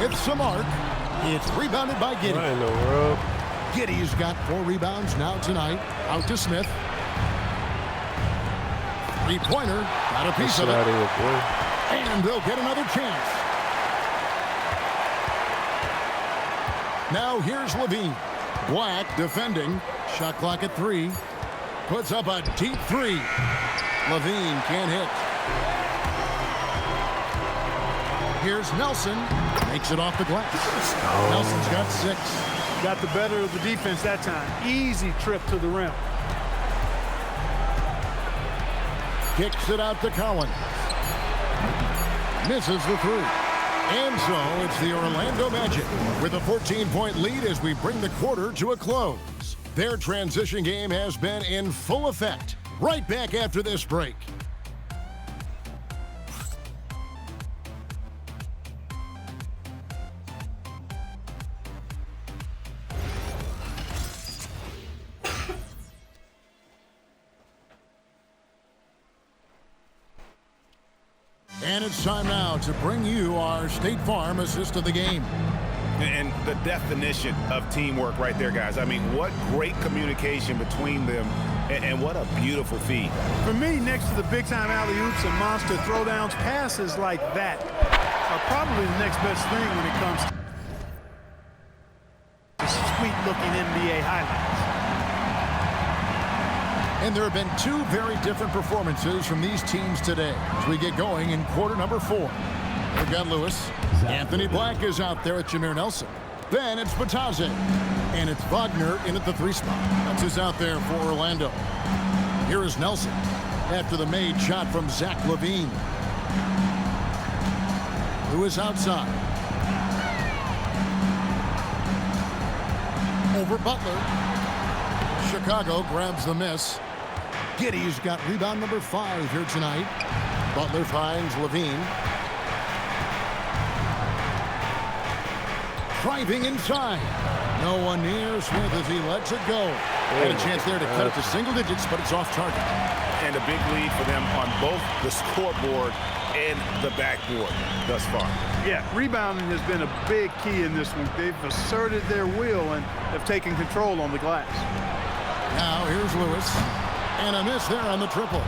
With some arc, it's rebounded by Giddey. What in the world? Giddey's got 4 rebounds now tonight. Out to Smith. Three-pointer, got a piece of it. And they'll get another chance. Now here's Levine. Black defending. Shot clock at 3. Puts up a deep 3. Levine can't hit. Here's Nelson. Makes it off the glass. Nelson's got 6. Got the better of the defense that time. Easy trip to the rim. Kicks it out to Collins. Misses the 3. And so it's the Orlando Magic with a 14-point lead as we bring the quarter to a close. Their transition game has been in full effect. Right back after this break. And it's time now to bring you our State Farm assist of the game. And the definition of teamwork right there, guys. I mean, what great communication between them, and what a beautiful feed. For me, next to the big-time alley-oops and monster throwdowns, passes like that are probably the next best thing when it comes to sweet-looking NBA highlights. And there have been 2 very different performances from these teams today as we get going in quarter number 4. We've got Lewis. Anthony Black is out there at Jameer Nelson. Then it's Bitadze. And it's Wagner in at the 3 spot. That's who's out there for Orlando. Here is Nelson after the made shot from Zach LaVine. Lewis outside. Over Butler. Chicago grabs the miss. Giddey's got rebound number 5 here tonight. Butler finds LaVine. Driving inside. No one near Smith as he lets it go. Had a chance there to cut it to single digits, but it's off target. And a big lead for them on both the scoreboard and the backboard thus far. Yeah, rebounding has been a big key in this one. They've asserted their will and have taken control on the glass. Now here's Lewis. And a miss there on the triple.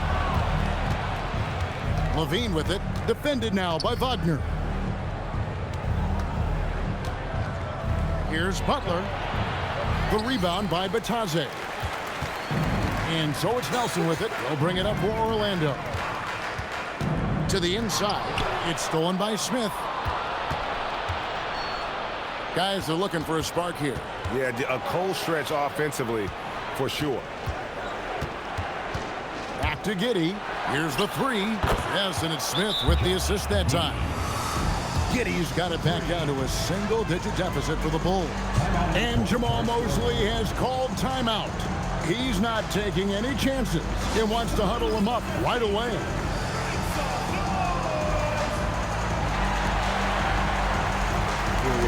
LaVine with it. Defended now by Wagner. Here's Butler. The rebound by Bitadze. And so it's Nelson with it. They'll bring it up for Orlando. To the inside. It's stolen by Smith. Guys are looking for a spark here. Yeah, a cold stretch offensively for sure. Back to Giddey. Here's the 3. Yes, and it's Smith with the assist that time. Giddey's got it back down to a single-digit deficit for the Bulls. And Jamal Mosley has called timeout. He's not taking any chances. He wants to huddle him up right away.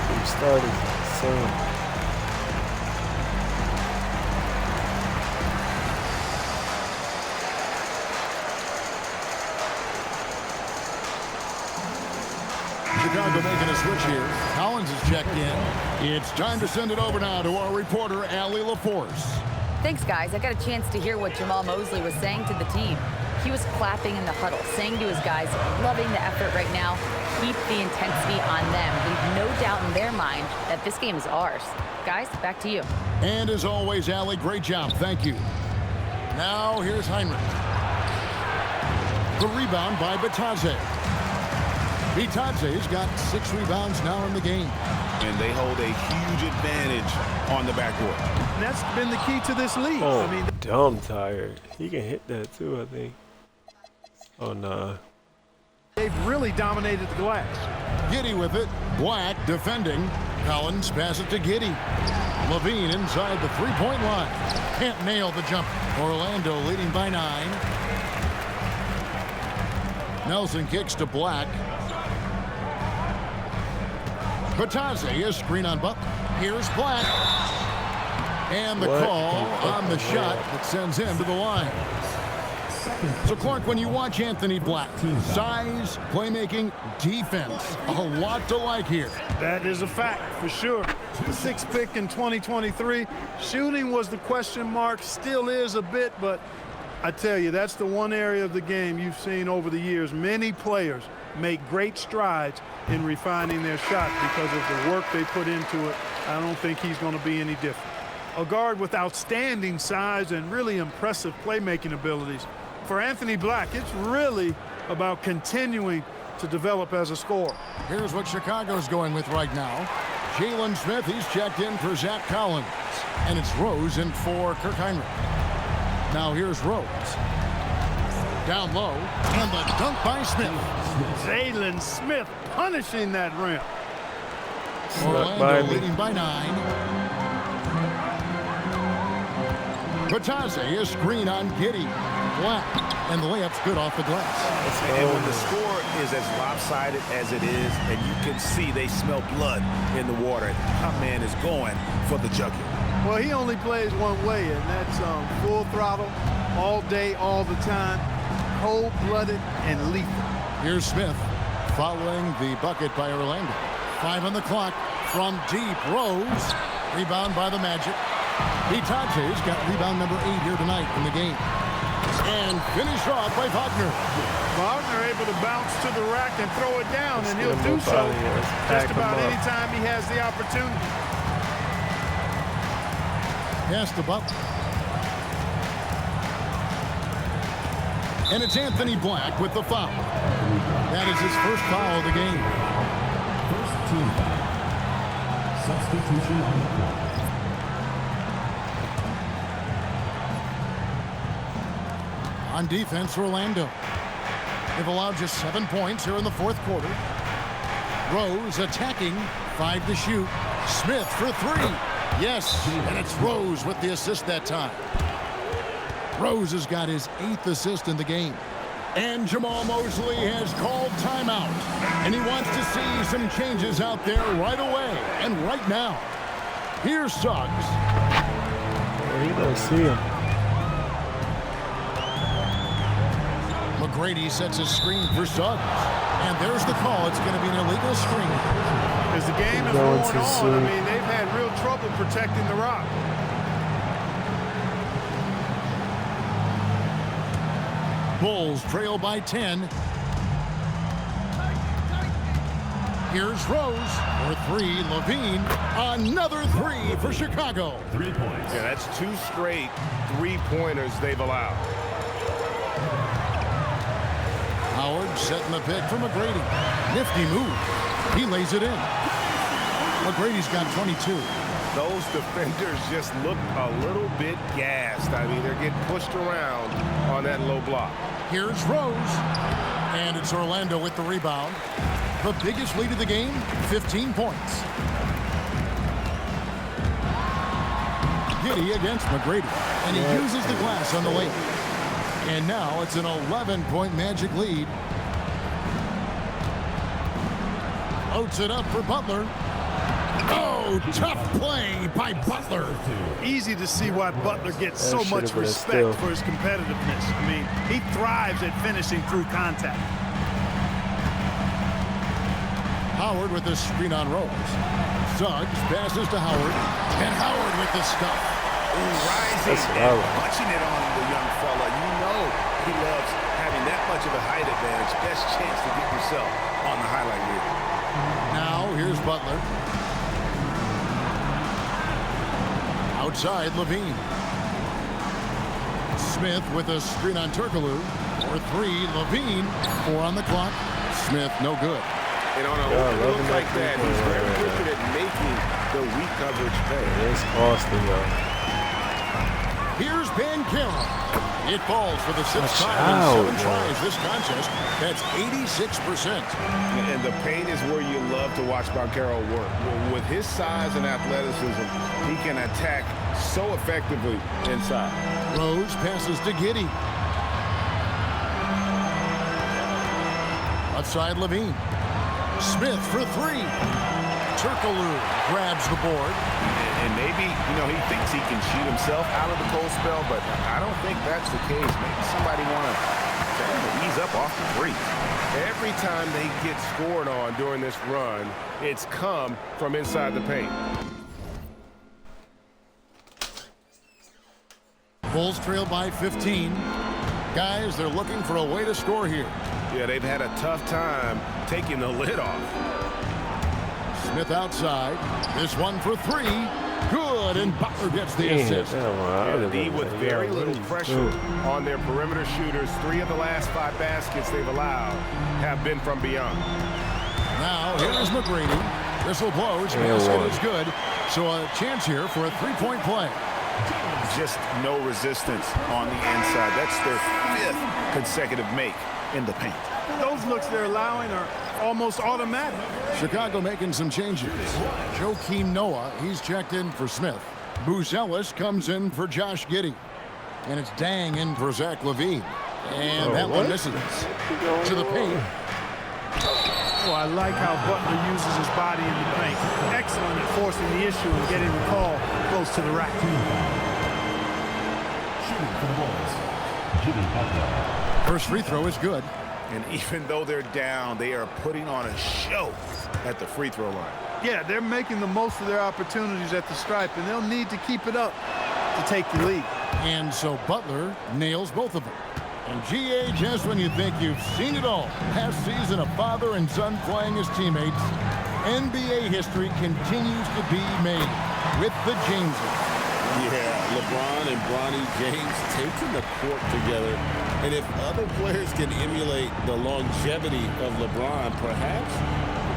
He started insane. Chicago making a switch here. Collins is checked in. It's time to send it over now to our reporter, Allie LaForce. Thanks, guys. I got a chance to hear what Jamal Mosley was saying to the team. He was clapping in the huddle, saying to his guys, loving the effort right now. Keep the intensity on them. Leave no doubt in their mind that this game is ours. Guys, back to you. And as always, Allie, great job. Thank you. Now here's Heinrich. The rebound by Bitadze. Bitadze's got 6 rebounds now in the game. And they hold a huge advantage on the backcourt. And that's been the key to this league. Oh, I mean, dumb tired. He can hit that too, I think. Oh, nah. they've really dominated the glass. Giddey with it. Black defending. Collins pass it to Giddey. Levine inside the three-point line. Can't nail the jump. Orlando leading by 9. Nelson kicks to Black. Bitadze is screen on Buck. Here's Black. And the call on the shot that sends him to the line. So, Clark, when you watch Anthony Black, size, playmaking, defense, a lot to like here. That is a fact for sure. The 6th pick in 2023. Shooting was the question mark, still is a bit, but I tell you, that's the one area of the game you've seen over the years. Many players make great strides in refining their shot because of the work they put into it. I don't think he's going to be any different. A guard with outstanding size and really impressive playmaking abilities. For Anthony Black, it's really about continuing to develop as a scorer. Here's what Chicago's going with right now. Jalen Smith, he's checked in for Zach Collins. And it's Rose in for Kirk Heinrich. Now here's Rose. Down low, and the dunk by Smith. Jalen Smith punishing that rim. Orlando leading by 9. Bitadze is screen on Giddey. Black, and the layup's good off the glass. And when the score is as lopsided as it is, and you can see they smell blood in the water, that man is going for the jugular. Well, he only plays one way, and that's full throttle, all day, all the time, cold-blooded and lethal. Here's Smith following the bucket by Orlando. 5 on the clock from deep. Rose, rebound by the Magic. Bitadze's got rebound number 8 here tonight in the game. And finished off by Wagner. Wagner able to bounce to the rack and throw it down, and he'll do so just about any time he has the opportunity. Pass to Buck. And it's Anthony Black with the foul. That is his first foul of the game. First team foul. Substitution on the court. On defense, Orlando. They've allowed just 7 points here in the 4th quarter. Rose attacking. 5 to shoot. Smith for 3. Yes, and it's Rose with the assist that time. Rose has got his 8th assist in the game. And Jamal Mosley has called timeout. And he wants to see some changes out there right away and right now. Here's Suggs. You don't see him. McGrady sets a screen for Suggs. And there's the call. It's going to be an illegal screen. As the game is going on, I mean, they've had real trouble protecting the rock. Bulls trail by 10. Here's Rose for 3. Levine, another 3 for Chicago. 3 points. Yeah, that's 2 straight 3-pointers they've allowed. Howard setting the pick for McGrady. Nifty move. He lays it in. McGrady's got 22. Those defenders just look a little bit gassed. I mean, they're getting pushed around on that low block. Here's Rose. And it's Orlando with the rebound. The biggest lead of the game, 15 points. Giddey against McGrady. And he uses the glass on the layup. And now it's an 11-point Magic lead. Oats it up for Butler. Oh, tough play by Butler. Easy to see why Butler gets so much respect for his competitiveness. I mean, he thrives at finishing through contact. Howard with the screen on Rose. Suggs passes to Howard, and Howard with the stuff. Rising and punching it on the young fella. You know he loves having that much of a height advantage. Best chance to get yourself on the highlight reel. Now here's Butler. Outside Levine. Smith with a screen on Turkoglu. For 3, Levine. 4 on the clock. Smith no good. And on a look like that, he's very good at making the weak coverage pay. It's costly, though. Here's Banchero. It falls for the 6th time in 7 tries this contest. That's 86%. And the paint is where you love to watch Banchero work. With his size and athleticism, he can attack so effectively inside. Rose passes to Giddey. Outside Levine. Smith for 3. Turkoglu grabs the board. And maybe, he thinks he can shoot himself out of the cold spell, but I don't think that's the case. Maybe somebody want to ease up off the three. Every time they get scored on during this run, it's come from inside the paint. Bulls trail by 15. Guys, they're looking for a way to score here. Yeah, they've had a tough time taking the lid off. Smith outside. This one for 3. Good, and Butler gets the assist. D with very little pressure on their perimeter shooters. 3 of the last 5 baskets they've allowed have been from beyond. Now, here's McGrady. Whistle blows. Basket is good. So a chance here for a 3-point play. Just no resistance on the inside. That's their 5th consecutive make in the paint. Those looks they're allowing are almost automatic. Chicago making some changes. Joakim Noah, he's checked in for Smith. Booz Ellis comes in for Josh Giddey. And it's Dang in for Zach LaVine. And that one misses to the paint. Oh, I like how Butler uses his body in the paint. Excellent at forcing the issue and getting the call close to the rack. Shooting for the Bulls, Jimmy Butler. First free throw is good. And even though they're down, they are putting on a show at the free throw line. Yeah, they're making the most of their opportunities at the stripe, and they'll need to keep it up to take the lead. And so Butler nails both of them. And GA, just when you think you've seen it all, past season of father and son playing as teammates, NBA history continues to be made with the Jameses. Yeah, LeBron and Bronny James taking the court together. And if other players can emulate the longevity of LeBron, perhaps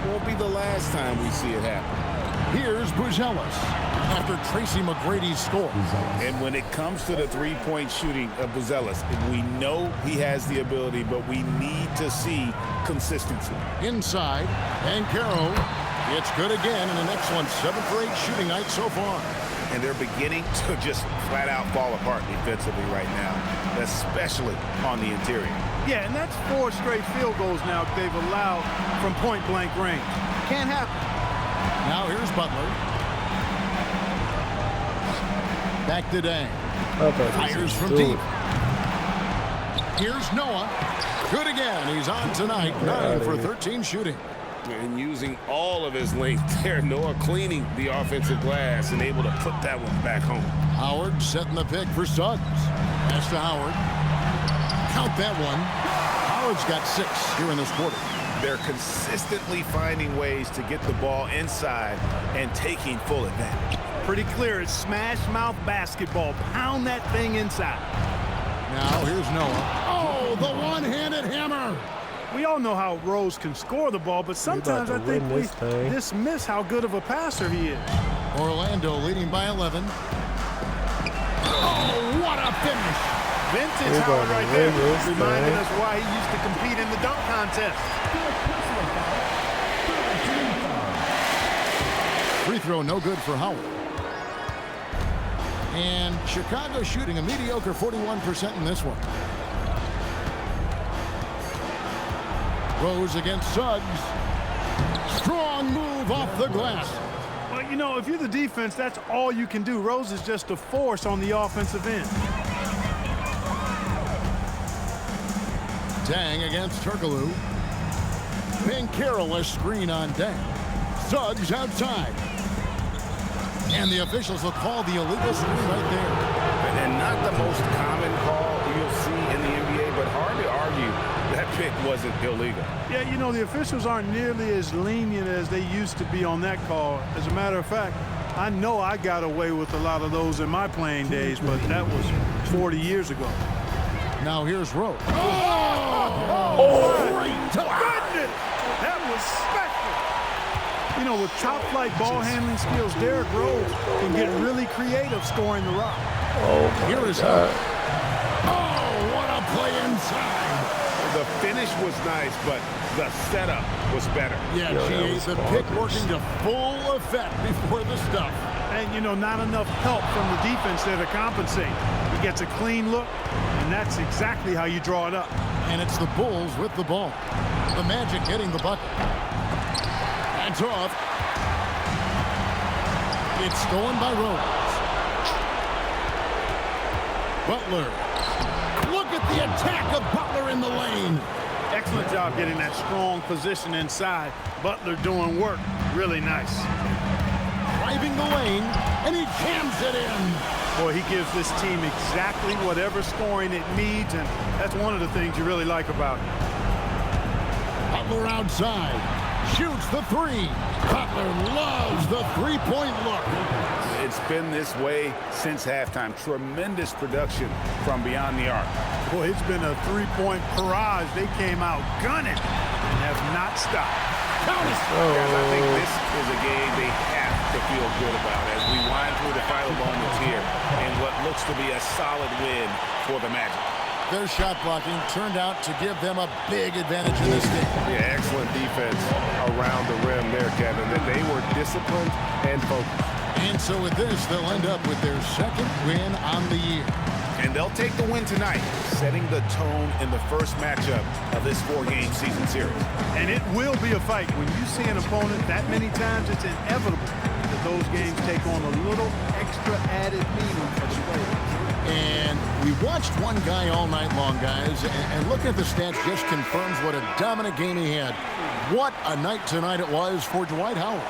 it won't be the last time we see it happen. Here's Booz Ellis after Tracy McGrady's score. And when it comes to the three-point shooting of Booz Ellis, we know he has the ability, but we need to see consistency. Inside, Banchero. It's good again, and an excellent 7 for 8 shooting night so far. And they're beginning to just flat-out fall apart defensively right now, especially on the interior. Yeah, and that's 4 straight field goals now they've allowed from point-blank range. Can't happen. Now here's Butler. Back to Dang. Fires from deep. Here's Noah. Good again. He's on tonight. 9 for 13 shooting. And using all of his length there, Noah cleaning the offensive glass and able to put that one back home. Howard setting the pick for Suggs. Pass to Howard. Count that one. Howard's got 6 here in this quarter. They're consistently finding ways to get the ball inside and taking full advantage. Pretty clear. It's smash mouth basketball. Pound that thing inside. Now here's Noah. Oh, the one-handed hammer. We all know how Rose can score the ball, but sometimes I think we dismiss how good of a passer he is. Orlando leading by 11. Oh, what a finish. Vintage Howard right there, reminding us why he used to compete in the dunk contest. Free throw no good for Howard. And Chicago shooting a mediocre 41% in this one. Rose against Suggs. Strong move off the glass. Well, you know, if you're the defense, that's all you can do. Rose is just a force on the offensive end. Dang against Turkoglu. Carroll, a screen on Dang. Suggs outside. And the officials will call the illegal screen right there. And not the most common call you'll see in the NBA, but hard to argue that pick wasn't illegal. Yeah, you know, the officials aren't nearly as lenient as they used to be on that call. As a matter of fact, I know I got away with a lot of those in my playing days, but that was 40 years ago. Now here's Rose. Goodness! That was special. You know, with top-flight ball handling skills, Derrick Rose can get really creative scoring the rock. Here is God. Oh, what a play inside. The finish was nice, but the setup was better. Yeah, the pick working to full effect before the stuff. And, you know, not enough help from the defense there to compensate. He gets a clean look, and that's exactly how you draw it up. And it's the Bulls with the ball. The Magic getting the bucket. Hands off. It's stolen by Rose. Butler. Look at the attack of Butler in the lane. Excellent job getting that strong position inside. Butler doing work. Really nice. Driving the lane, and he jams it in. Boy, he gives this team exactly whatever scoring it needs, and that's one of the things you really like about it. Butler outside, shoots the three. Butler loves the three-point look. It's been this way since halftime. Tremendous production from beyond the arc. Boy, it's been a three-point barrage. They came out gunning and have not stopped. Guys, I think this is a game they have to feel good about as we wind through the final moments here and what looks to be a solid win for the Magic. Their shot blocking turned out to give them a big advantage in this game. Yeah, excellent defense around the rim there, Kevin. That they were disciplined and focused. And so with this, they'll end up with their second win on the year. And they'll take the win tonight, setting the tone in the first matchup of this four-game season series. And it will be a fight. When you see an opponent that many times, it's inevitable that those games take on a little extra added meaning for the players. And we watched one guy all night long, guys, and looking at the stats just confirms what a dominant game he had. What a night tonight it was for Dwight Howard.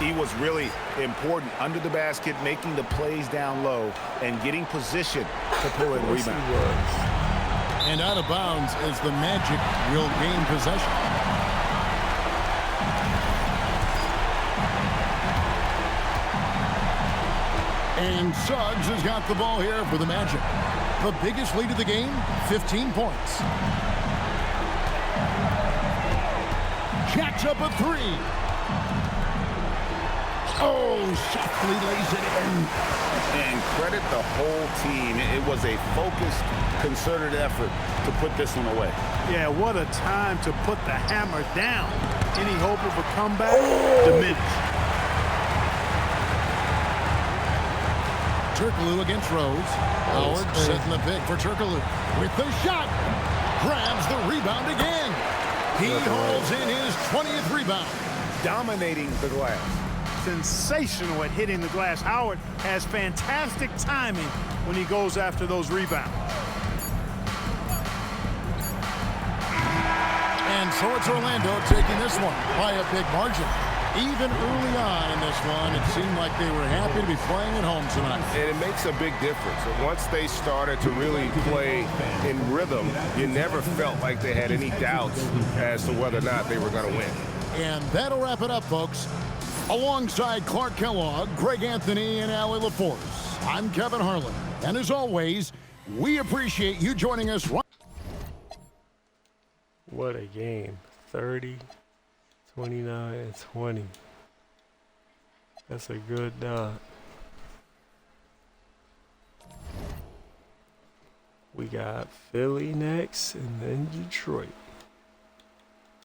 He was really important under the basket, making the plays down low and getting position to pull in rebounds. And out of bounds as the Magic will gain possession. And Suggs has got the ball here for the Magic. The biggest lead of the game, 15 points. Jacks up a three. Oh, softly lays it in. And credit the whole team. It was a focused, concerted effort to put this one away. Yeah, what a time to put the hammer down. Any hope of a comeback? Diminished. Turkoglu against Rose. Howard setting the pick for Turkoglu. With the shot. Grabs the rebound again. He holds in his 20th rebound. Dominating the glass. Sensational at hitting the glass. Howard has fantastic timing when he goes after those rebounds. And so it's Orlando taking this one by a big margin. Even early on in this one, it seemed like they were happy to be playing at home tonight. And it makes a big difference. Once they started to really play in rhythm, you never felt like they had any doubts as to whether or not they were going to win. And that'll wrap it up, folks. Alongside Clark Kellogg, Greg Anthony, and Allie LaForce, I'm Kevin Harlan. And as always, we appreciate you joining us. What a game. 30, 29, and 20. That's a good dot. We got Philly next and then Detroit.